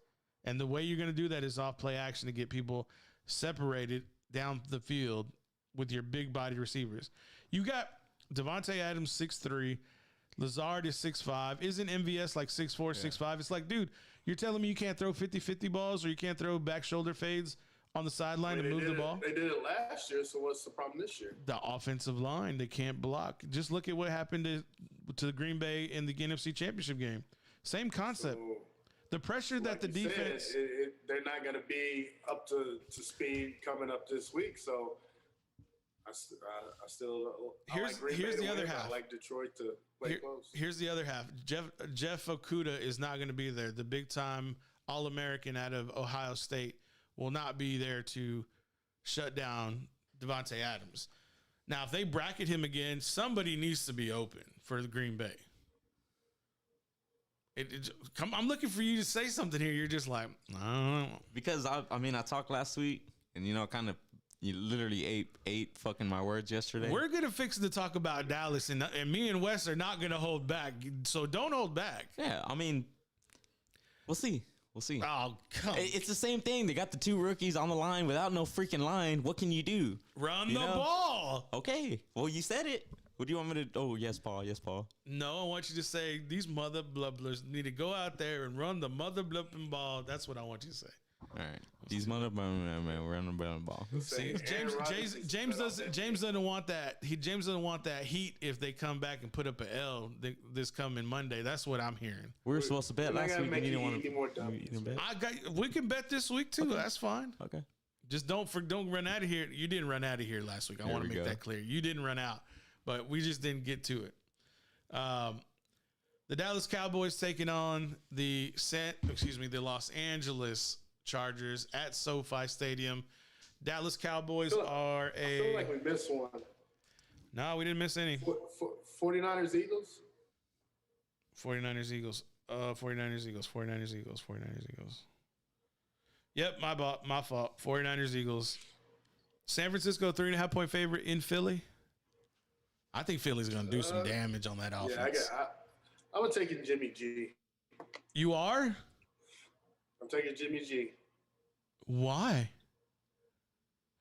And the way you're going to do that is off play action to get people separated down the field with your big body receivers. You got Devontae Adams 6'3", Lazard is 6'5". Isn't MVS like 6'4", 6'5"? It's like, dude, you're telling me you can't throw 50-50 balls or you can't throw back shoulder fades on the sideline to move the ball? They did it last year, so what's the problem this year? The offensive line, they can't block. Just look at what happened to the Green Bay in the NFC Championship game. Same concept. So, the pressure that the defense... they're not going to be up to speed coming up this week, so I still like Green Bay to win. I like Detroit to play close. Here's the other half. Jeff Okudah is not going to be there. The big-time All-American out of Ohio State will not be there to shut down Devontae Adams. Now, if they bracket him again, somebody needs to be open for the Green Bay. I'm looking for you to say something here. You're just like, I don't know. Because I talked last week, and you literally ate fucking my words yesterday. We're gonna fix to talk about Dallas, and me and Wes are not gonna hold back. So don't hold back. Yeah, we'll see. We'll see. Oh, come. It's the same thing. They got the 2 rookies on the line without no freaking line. What can you do? Run the ball. Okay. Well, you said it. What do you want me to? Oh, yes, Paul. Yes, Paul. No, I want you to say these mother blubblers need to go out there and run the mother blubbing ball. That's what I want you to say. All right. These mother run the ball. See, James doesn't want that. James doesn't want that heat if they come back and put up an L this coming Monday. That's what I'm hearing. We were supposed to bet last week. You didn't want to bet. We can bet this week too. Okay. That's fine. Okay. Just don't run out of here. You didn't run out of here last week. I want to make that clear. You didn't run out, but we just didn't get to it. The Dallas Cowboys taking on the Los Angeles Chargers at SoFi Stadium. Dallas Cowboys I feel like we missed one. No, we didn't miss any. 49ers Eagles? 49ers Eagles. 49ers Eagles. 49ers Eagles. 49ers Eagles. Yep, my fault. 49ers Eagles. San Francisco 3.5-point favorite in Philly. I think Philly's going to do some damage on that offense. I'm taking Jimmy G. You are? I'm taking Jimmy G. Why?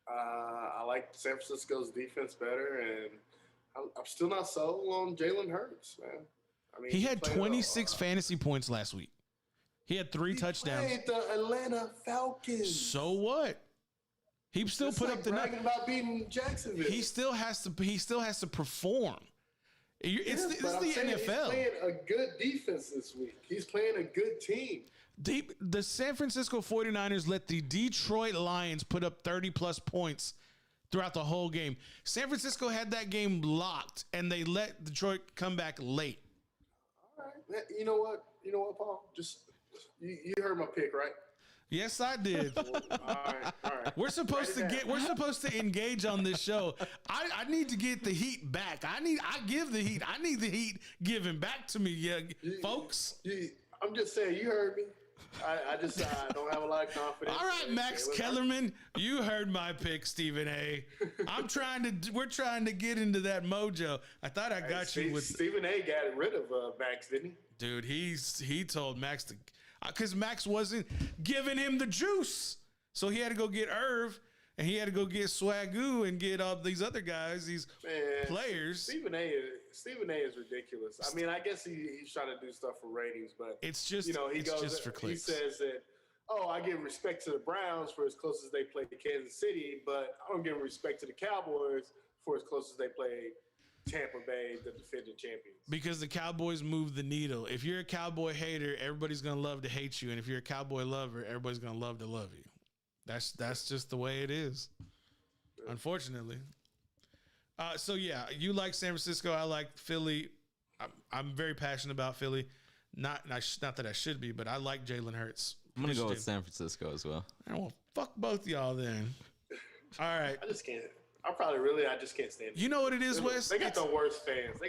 I like San Francisco's defense better, and I'm still not sold on Jalen Hurts, man. He had 26 fantasy points last week. He had 3 touchdowns. Played the Atlanta Falcons. So what? He still put up the bragging about beating Jacksonville. He still has to perform. It's the NFL. He's playing a good defense this week. He's playing a good team. The San Francisco 49ers let the Detroit Lions put up 30-plus points throughout the whole game. San Francisco had that game locked, and they let Detroit come back late. All right. You know what, Paul? Just you heard my pick, right? Yes, I did. All right. We're supposed to engage on this show. I need to get the heat back. I give the heat. I need the heat given back to me, folks. I'm just saying, you heard me. I don't have a lot of confidence. All right, Max Kellerman, you heard my pick, Stephen A. We're trying to get into that mojo. I thought I got you with Stephen A. Got rid of Max, didn't he? Dude, he told Max to, because Max wasn't giving him the juice, so he had to go get Irv, and he had to go get Swagoo and get all these other guys, these players. Stephen A. is ridiculous. I mean, I guess he's trying to do stuff for ratings, but it's just just for clicks. He says that, I give respect to the Browns for as close as they played to Kansas City, but I don't give respect to the Cowboys for as close as they played Tampa Bay, the defending champions. Because the Cowboys move the needle. If you're a Cowboy hater, everybody's gonna love to hate you, and if you're a Cowboy lover, everybody's gonna love to love you. That's just the way it is. unfortunately. So yeah, you like San Francisco. I like Philly. I'm very passionate about Philly. Not that I should be, but I like Jalen Hurts. I'm gonna go with San Francisco as well. Well, fuck both y'all then. All right. I just can't. I just can't stand it. You know what it is, Wes? They got the worst fans.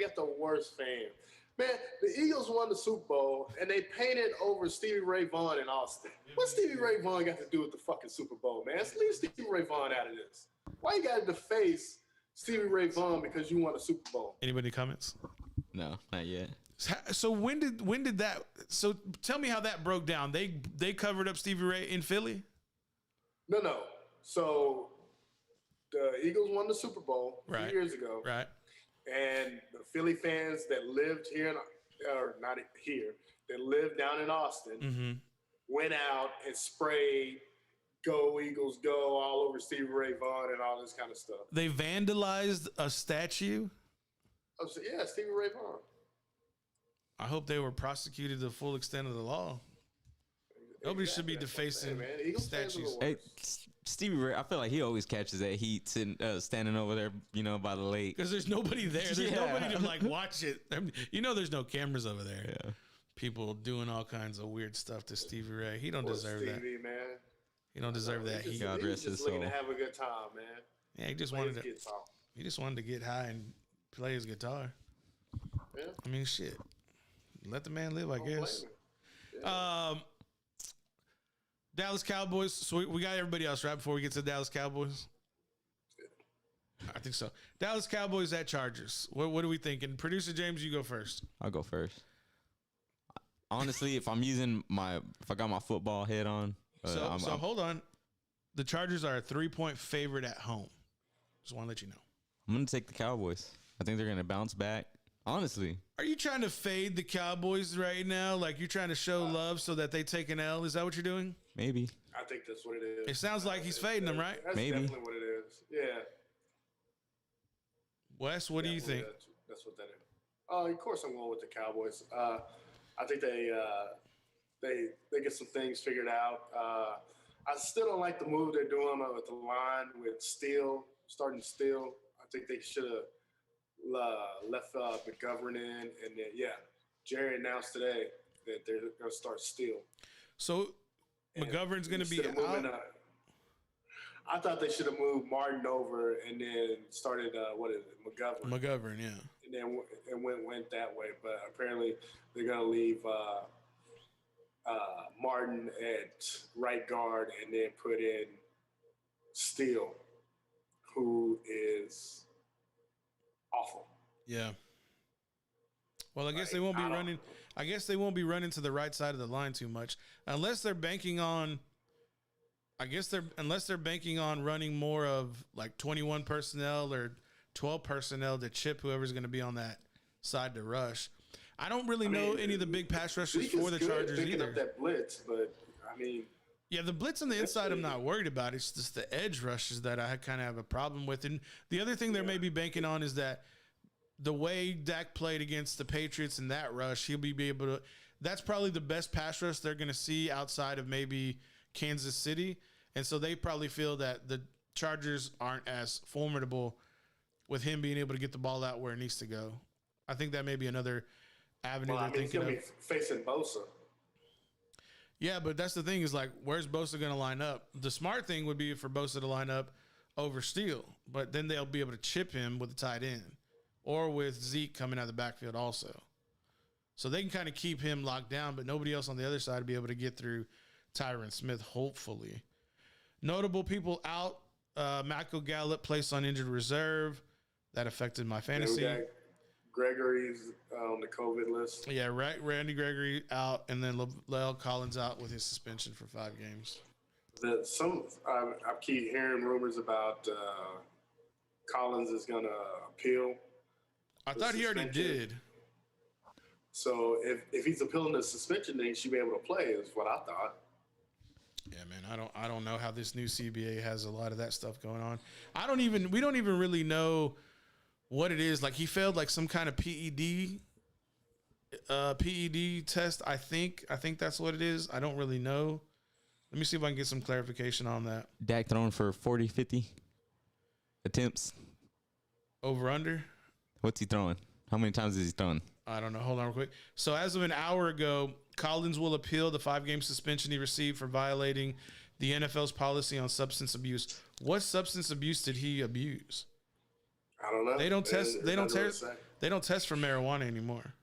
Man, the Eagles won the Super Bowl, and they painted over Stevie Ray Vaughan in Austin. What Stevie Ray Vaughan got to do with the fucking Super Bowl, man? Leave Stevie Ray Vaughan out of this. Why you got to deface Stevie Ray Vaughan because you won a Super Bowl? Anybody comments? No, not yet. So when did that? So tell me how that broke down. They covered up Stevie Ray in Philly? No. So the Eagles won the Super Bowl 2 years ago. Right. And the Philly fans that lived here, or not here, that lived down in Austin, went out and sprayed "Go Eagles, Go" all over Stevie Ray Vaughan and all this kind of stuff. They vandalized a statue? Oh, so yeah, Stevie Ray Vaughan. I hope they were prosecuted to the full extent of the law. Nobody should be defacing statues. Hey, Stevie Ray, I feel like he always catches that heat standing over there, by the lake. Because there's nobody there. There's nobody to watch it. There's no cameras over there. Yeah. People doing all kinds of weird stuff to Stevie Ray. He don't deserve Stevie, that. Man. He don't deserve that heat. God rest his soul. Looking to have a good time, man. Yeah, he just wanted to get high and play his guitar. Yeah. I mean, shit. Let the man live, I guess. Yeah. Dallas Cowboys. So we got everybody else right before we get to the Dallas Cowboys. I think so. Dallas Cowboys at Chargers. What are we thinking? Producer James, you go first. I'll go first. Honestly, if I got my football head on. So hold on. The Chargers are a 3-point favorite at home. Just want to let you know. I'm going to take the Cowboys. I think they're going to bounce back. Honestly. Are you trying to fade the Cowboys right now? Like you're trying to show love so that they take an L? Is that what you're doing? Maybe. I think that's what it is. It sounds like he's fading them, right? That's Maybe. definitely what it is. Yeah. Wes, what do you think? That's what that is. Of course, I'm going with the Cowboys. I think they get some things figured out. I still don't like the move they're doing with the line with starting Steele. I think they should have left McGovern in, and then Jerry announced today that they're going to start Steele. So McGovern's going to be out. I thought they should have moved Martin over and then started McGovern. McGovern, yeah. And then went that way, but apparently they're going to leave Martin at right guard and then put in Steele, who is awful. Yeah. Well, I guess they won't be running. I guess they won't be running to the right side of the line too much, unless they're banking on. Unless they're banking on running more of like 21 personnel or 12 personnel to chip whoever's going to be on that side to rush. I don't really know any of the big pass rushers for the Chargers either. Up that blitz, but I mean. Yeah, the blitz on the inside I'm not worried about. It's just the edge rushes that I kind of have a problem with. And the other thing they're maybe banking on is that the way Dak played against the Patriots in that rush, he'll be able to – that's probably the best pass rush they're going to see outside of maybe Kansas City. And so they probably feel that the Chargers aren't as formidable with him being able to get the ball out where it needs to go. I think that may be another avenue they're thinking of. He's going to be facing Bosa. Yeah, but that's the thing is like, where's Bosa going to line up? The smart thing would be for Bosa to line up over Steele, but then they'll be able to chip him with the tight end or with Zeke coming out of the backfield also. So they can kind of keep him locked down, but nobody else on the other side will be able to get through Tyron Smith, hopefully. Notable people out, Michael Gallup placed on injured reserve. That affected my fantasy. Yeah, Gregory's on the COVID list. Yeah, right. Randy Gregory out, and then La'el Collins out with his suspension for 5 games. I keep hearing rumors about Collins is going to appeal. I thought he already did. So if he's appealing the suspension, then he should be able to play. Is what I thought. Yeah, man. I don't know how this new CBA has a lot of that stuff going on. We don't even really know what it is. Like he failed like some kind of PED test. I think that's what it is. I don't really know. Let me see if I can get some clarification on that. Dak throwing for 40, 50. attempts. Over under? What's he throwing? How many times is he throwing? I don't know. Hold on real quick. So as of an hour ago, Collins will appeal the 5-game suspension he received for violating the NFL's policy on substance abuse. What substance abuse did he abuse? I don't know. They don't test. They don't test. They don't test for marijuana anymore.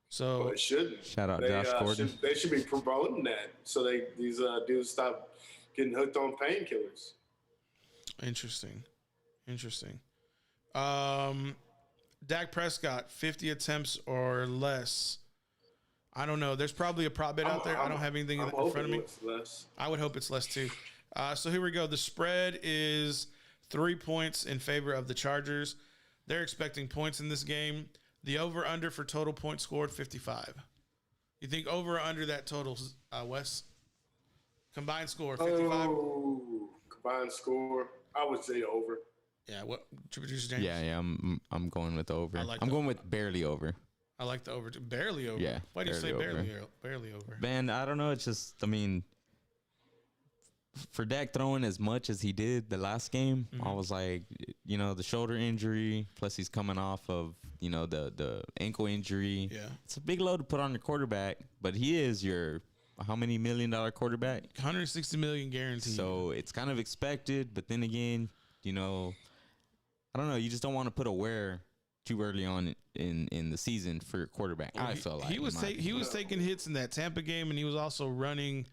So Well, it shouldn't. Shout out Josh Gordon. They should be promoting that so these dudes stop getting hooked on painkillers. Interesting. Dak Prescott, 50 attempts or less. I don't know. There's probably a prop bet out there. I don't have anything in front of me. Less. I would hope it's less too. So here we go. The spread is 3 points in favor of the Chargers. They're expecting points in this game. The over-under for total points scored, 55. You think over or under that total, Wes? Combined score, 55? Oh, combined score. I would say over. Yeah, what? Producer James? Yeah, I'm going with the over. like I'm the going with barely over. I like the over. Barely over? Yeah, Why do you say barely barely over? Man, I don't know. It's just, I mean, for Dak throwing as much as he did the last game, I was like, the shoulder injury, plus he's coming off of, the ankle injury. Yeah. It's a big load to put on your quarterback, but he is your how many $1 million quarterback? 160 million guaranteed. So it's kind of expected, but then again, I don't know. You just don't want to put a wear too early on in the season for your quarterback. I felt like he was taking hits in that Tampa game, and he was also running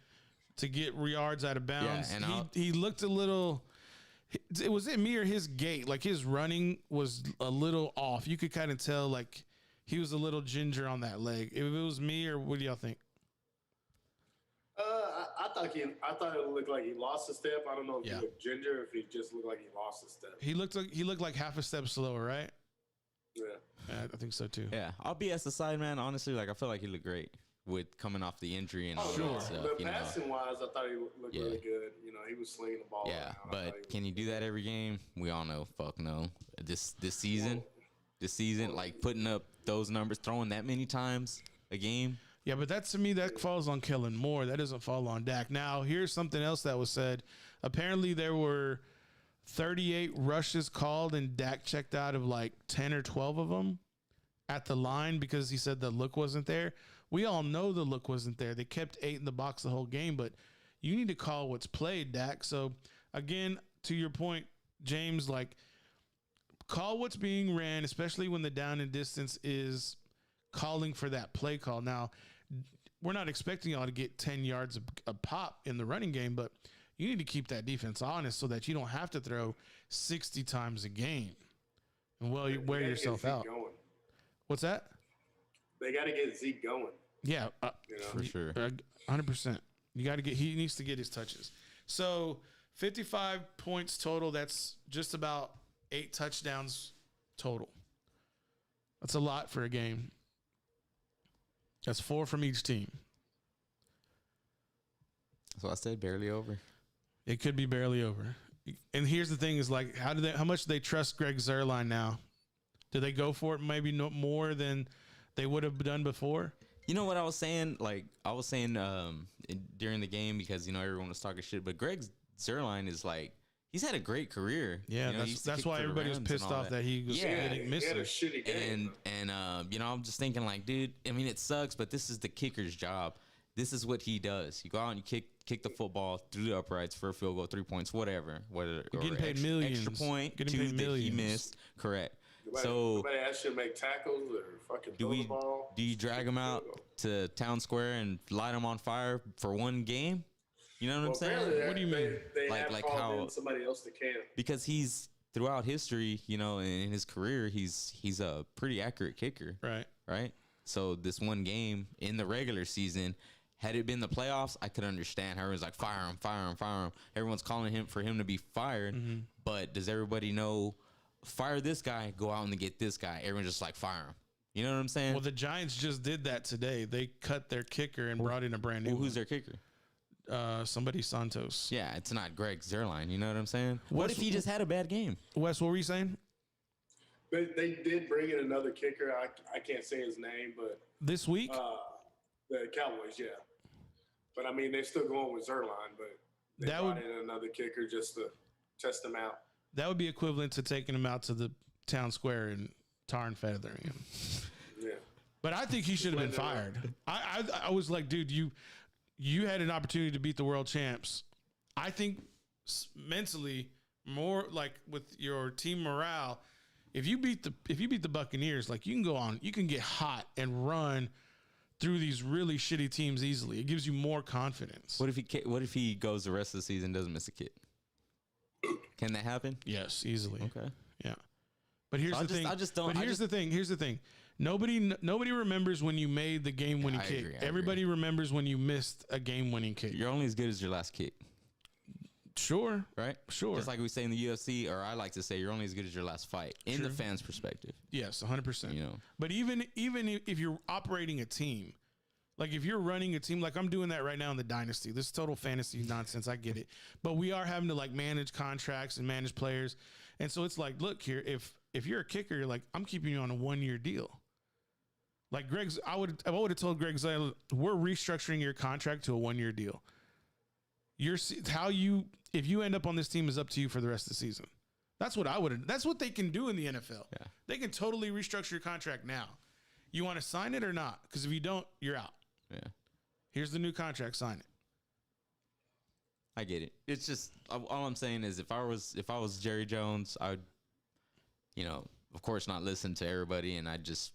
to get yards out of bounds. Yeah, and he looked a little. Was it me or his gait? Like his running was a little off. You could kind of tell like he was a little ginger on that leg. If it was me, or what do y'all think? I thought it looked like he lost a step. I don't know if he looked ginger, if he just looked like he lost a step. He looked like half a step slower, right? Yeah. I think so too. Yeah, I'll be as the side man. Honestly, like I feel like he looked great with coming off the injury and all that stuff. But passing wise, I thought he looked really good. He was slinging the ball. Yeah, around. but can you do that every game? We all know, fuck no. This season, like putting up those numbers, throwing that many times a game. Yeah, but to me, that falls on Kellen Moore. That doesn't fall on Dak. Now, here's something else that was said. Apparently, there were 38 rushes called, and Dak checked out of like 10 or 12 of them at the line because he said the look wasn't there. We all know the look wasn't there. They kept 8 in the box the whole game, but you need to call what's played, Dak. So, again, to your point, James, like, call what's being ran, especially when the down and distance is calling for that play call. Now, we're not expecting y'all to get 10 yards a pop in the running game, but you need to keep that defense honest so that you don't have to throw 60 times a game and wear yourself out. Going. What's that? They got to get Zeke going. Yeah, for sure. 100%. He needs to get his touches. So 55 points total. That's just about 8 touchdowns total. That's a lot for a game. That's 4 from each team. So I said barely over. It could be barely over. And here's the thing: is like how much do they trust Greg Zuerlein now? Do they go for it maybe no more than they would have done before? You know what I was saying? Like I was saying during the game because everyone was talking shit, but Greg Zuerlein is like he's had a great career. Yeah, that's why everybody was pissed off that he was getting missed. He had a shitty game. And I'm just thinking like, dude, I mean it sucks, but this is the kicker's job. This is what he does. You go out and you kick the football through the uprights for a field goal, 3 points, whatever. You're getting paid millions. Extra point, getting 2 paid that millions. he missed. Correct. Nobody asked you to make tackles or fucking throw the ball. Do you drag him out to town square and light him on fire for one game? You know what I'm saying? What do you mean? They like have how in somebody else to camp. Because he's throughout history, in his career, he's a pretty accurate kicker. Right. So this one game in the regular season, had it been the playoffs, I could understand. Everyone's like, fire him. Everyone's calling for him to be fired. Mm-hmm. But does everybody know, fire this guy, go out and get this guy? Everyone's just like, fire him. You know what I'm saying? Well, the Giants just did that today. They cut their kicker and brought in a brand new who's their kicker? Somebody Santos. Yeah, it's not Greg Zuerlein. You know what I'm saying? What if he just had a bad game? Wes, what were you saying? They did bring in another kicker. I can't say his name, but this week? The Cowboys, yeah. But I mean, they're still going with Zuerlein, but they brought in another kicker just to test him out. That would be equivalent to taking him out to the town square and tar and feathering him. Yeah. But I think he should have been fired. I was like, dude, you had an opportunity to beat the world champs. I think mentally, more like with your team morale, if you beat the Buccaneers, like you can get hot and run through these really shitty teams easily. It gives you more confidence. What if he goes the rest of the season and doesn't miss a kick? Can that happen? Yes, easily. Okay. Yeah. But here's the thing. Here's the thing. Nobody remembers when you made the game-winning kick. Everybody remembers when you missed a game-winning kick. You're only as good as your last kick. Sure. Right? Sure. Just like we say in the UFC, or I like to say, you're only as good as your last fight in the fans' perspective. Yes, 100%. You know. But even if you're operating a team, like if you're running a team, like I'm doing that right now in the Dynasty. This is total fantasy nonsense. I get it. But we are having to like manage contracts and manage players. And so it's like, look here, if you're a kicker, you're like, I'm keeping you on a 1-year deal. Like I would have told Greg Zayla, we're restructuring your contract to a 1-year deal. If you end up on this team is up to you for the rest of the season. That's what I would have. That's what they can do in the NFL. Yeah. They can totally restructure your contract now. You want to sign it or not? Because if you don't, you're out. Yeah. Here's the new contract. Sign it. I get it. It's just all I'm saying is if I was Jerry Jones, I would, of course not listen to everybody, and I just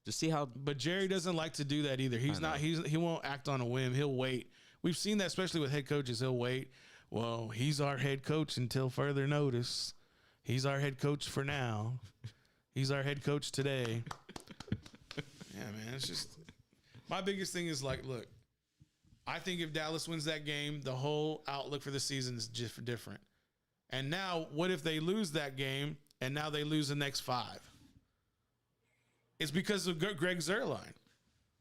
see how. But Jerry doesn't like to do that either. He won't act on a whim. He'll wait. We've seen that especially with head coaches. He'll wait. Well, he's our head coach until further notice. He's our head coach for now. He's our head coach today. Yeah, man. It's just my biggest thing is like, look, I think if Dallas wins that game, the whole outlook for the season is just different. And now, what if they lose that game and now they lose the next 5? It's because of Greg Zuerlein.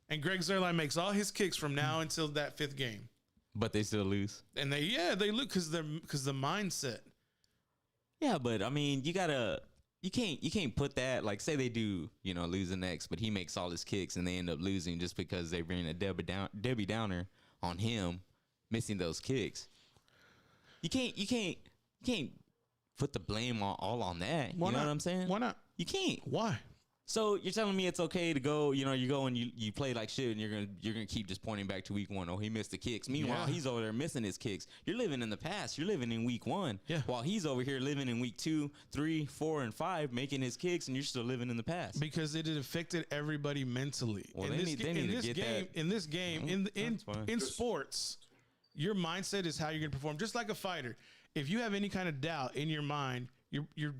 And Greg Zuerlein makes all his kicks from now until that 5th game. But they still lose. And they lose because the mindset. Yeah, but I mean, you can't put that, like, say they do, lose the next, but he makes all his kicks and they end up losing just because they bring a Debbie Downer on him missing those kicks. You can't put the blame all on that. Know what I'm saying? Why not? You can't. Why? So you're telling me it's okay to go, you go and you play like shit, and you're gonna keep just pointing back to week 1. Oh, he missed the kicks. Meanwhile, he's over there missing his kicks. You're living in the past. You're living in week 1. Yeah. While he's over here living in week 2, 3, 4, and 5, making his kicks, and you're still living in the past. Because it affected everybody mentally. Well, in this game, in sports, your mindset is how you're gonna perform. Just like a fighter, if you have any kind of doubt in your mind, you're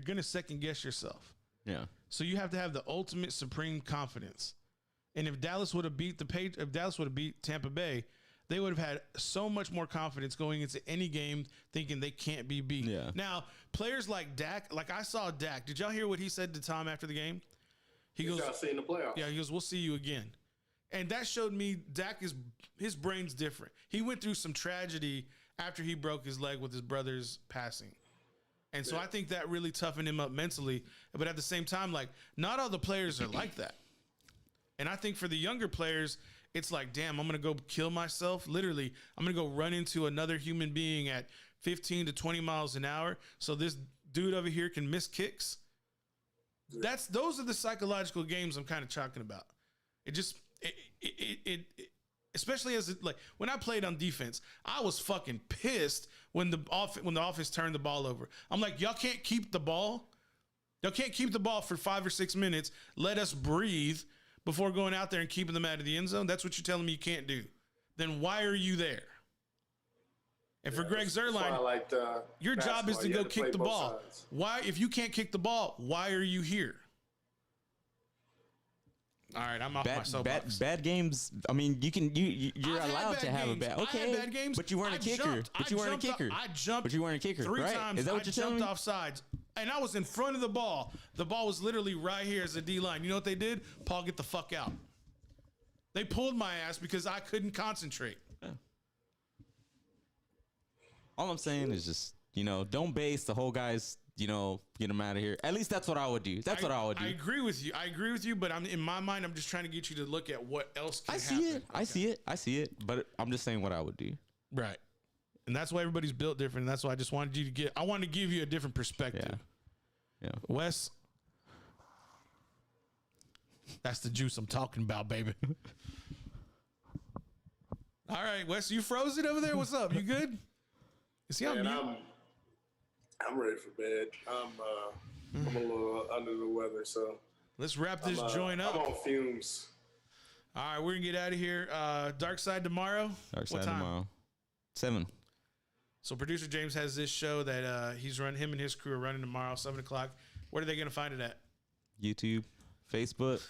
gonna second guess yourself. Yeah. So you have to have the ultimate supreme confidence. And if Dallas would have beat Tampa Bay, they would have had so much more confidence going into any game, thinking they can't be beat. Yeah. Now, players like Dak, like I saw Dak. Did y'all hear what he said to Tom after the game? He goes, "I'll see you in the playoffs." Yeah, he goes, "We'll see you again." And that showed me Dak his brain's different. He went through some tragedy after he broke his leg with his brother's passing. And so I think that really toughened him up mentally. But at the same time, like, not all the players are like that. And I think for the younger players, it's like, damn, I'm going to go kill myself. Literally, I'm going to go run into another human being at 15 to 20 miles an hour so this dude over here can miss kicks. Those are the psychological games I'm kind of talking about. Especially when I played on defense, I was fucking pissed when the offense turned the ball over. I'm like, y'all can't keep the ball. Y'all can't keep the ball for 5 or 6 minutes. Let us breathe before going out there and keeping them out of the end zone. That's what you're telling me you can't do. Then why are you there? And for Greg Zuerlein, your job is to go kick the ball. Sides. Why, if you can't kick the ball, why are you here? All right, I'm off my soapbox. Bad games. I mean, you're allowed to have a bad. Okay, I had bad games. But you weren't a kicker. I jumped. But you weren't a kicker. 3 right? times. Is that what you're telling me? I jumped off sides, and I was in front of the ball. The ball was literally right here as a D line. You know what they did? Paul, get the fuck out. They pulled my ass because I couldn't concentrate. Yeah. All I'm saying is just don't base the whole guy's. Get him out of here. At least that's what I would do. I agree with you. But in my mind, I'm just trying to get you to look at what else can happen. I see it. But I'm just saying what I would do. Right. And that's why everybody's built different. And that's why I just wanted you to I wanted to give you a different perspective. Yeah. Wes, that's the juice I'm talking about, baby. All right, Wes, you frozen over there? What's up? You good? Is he on mute? I'm ready for bed. I'm a little under the weather, so let's wrap this joint up. I'm on fumes. All right, we're gonna get out of here. Dark Side tomorrow. Dark Side tomorrow. 7. So producer James has this show that him and his crew are running tomorrow, 7 o'clock. Where are they gonna find it at? YouTube, Facebook.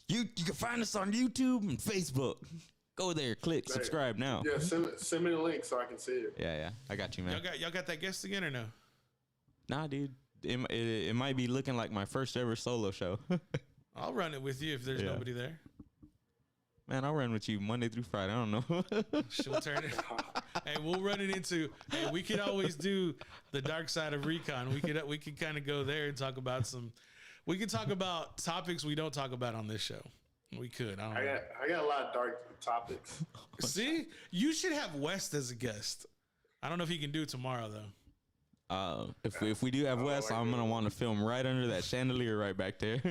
You can find us on YouTube and Facebook. Go there, click, subscribe now. Yeah, send me the link so I can see it. Yeah, I got you, man. Y'all got that guest again or no? Nah, dude. It might be looking like my first ever solo show. I'll run it with you if there's nobody there. Man, I'll run with you Monday through Friday. I don't know. She'll turn it. Hey, we'll run it into. Hey, we could always do the dark side of recon. We could kind of go there and talk about we could talk about topics we don't talk about on this show. We could. I got a lot of dark topics. See, you should have West as a guest. I don't know if he can do it tomorrow though. If we do have Wes, I'm gonna want to film right under that chandelier right back there.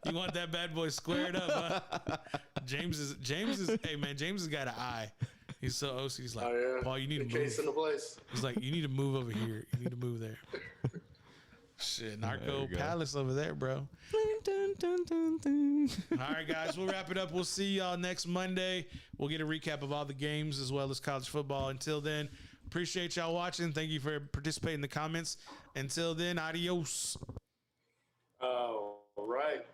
You want that bad boy squared up, huh? James is. Hey man, James has got an eye. He's so OC. He's like, Paul, you need to move. Case in the place. He's like, you need to move over here. You need to move there. Shit, Narco Palace over there, bro. All right, guys, we'll wrap it up. We'll see y'all next Monday. We'll get a recap of all the games as well as college football. Until then, appreciate y'all watching. Thank you for participating in the comments. Until then, adios. All right.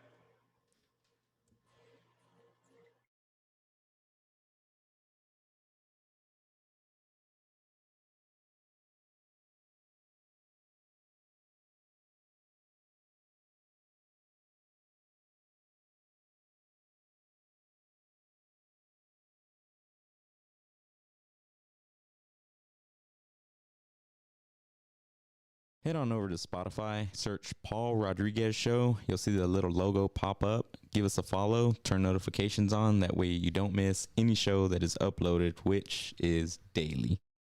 Head on over to Spotify, search Paul Rodriguez Show. You'll see the little logo pop up. Give us a follow, turn notifications on. That way you don't miss any show that is uploaded, which is daily.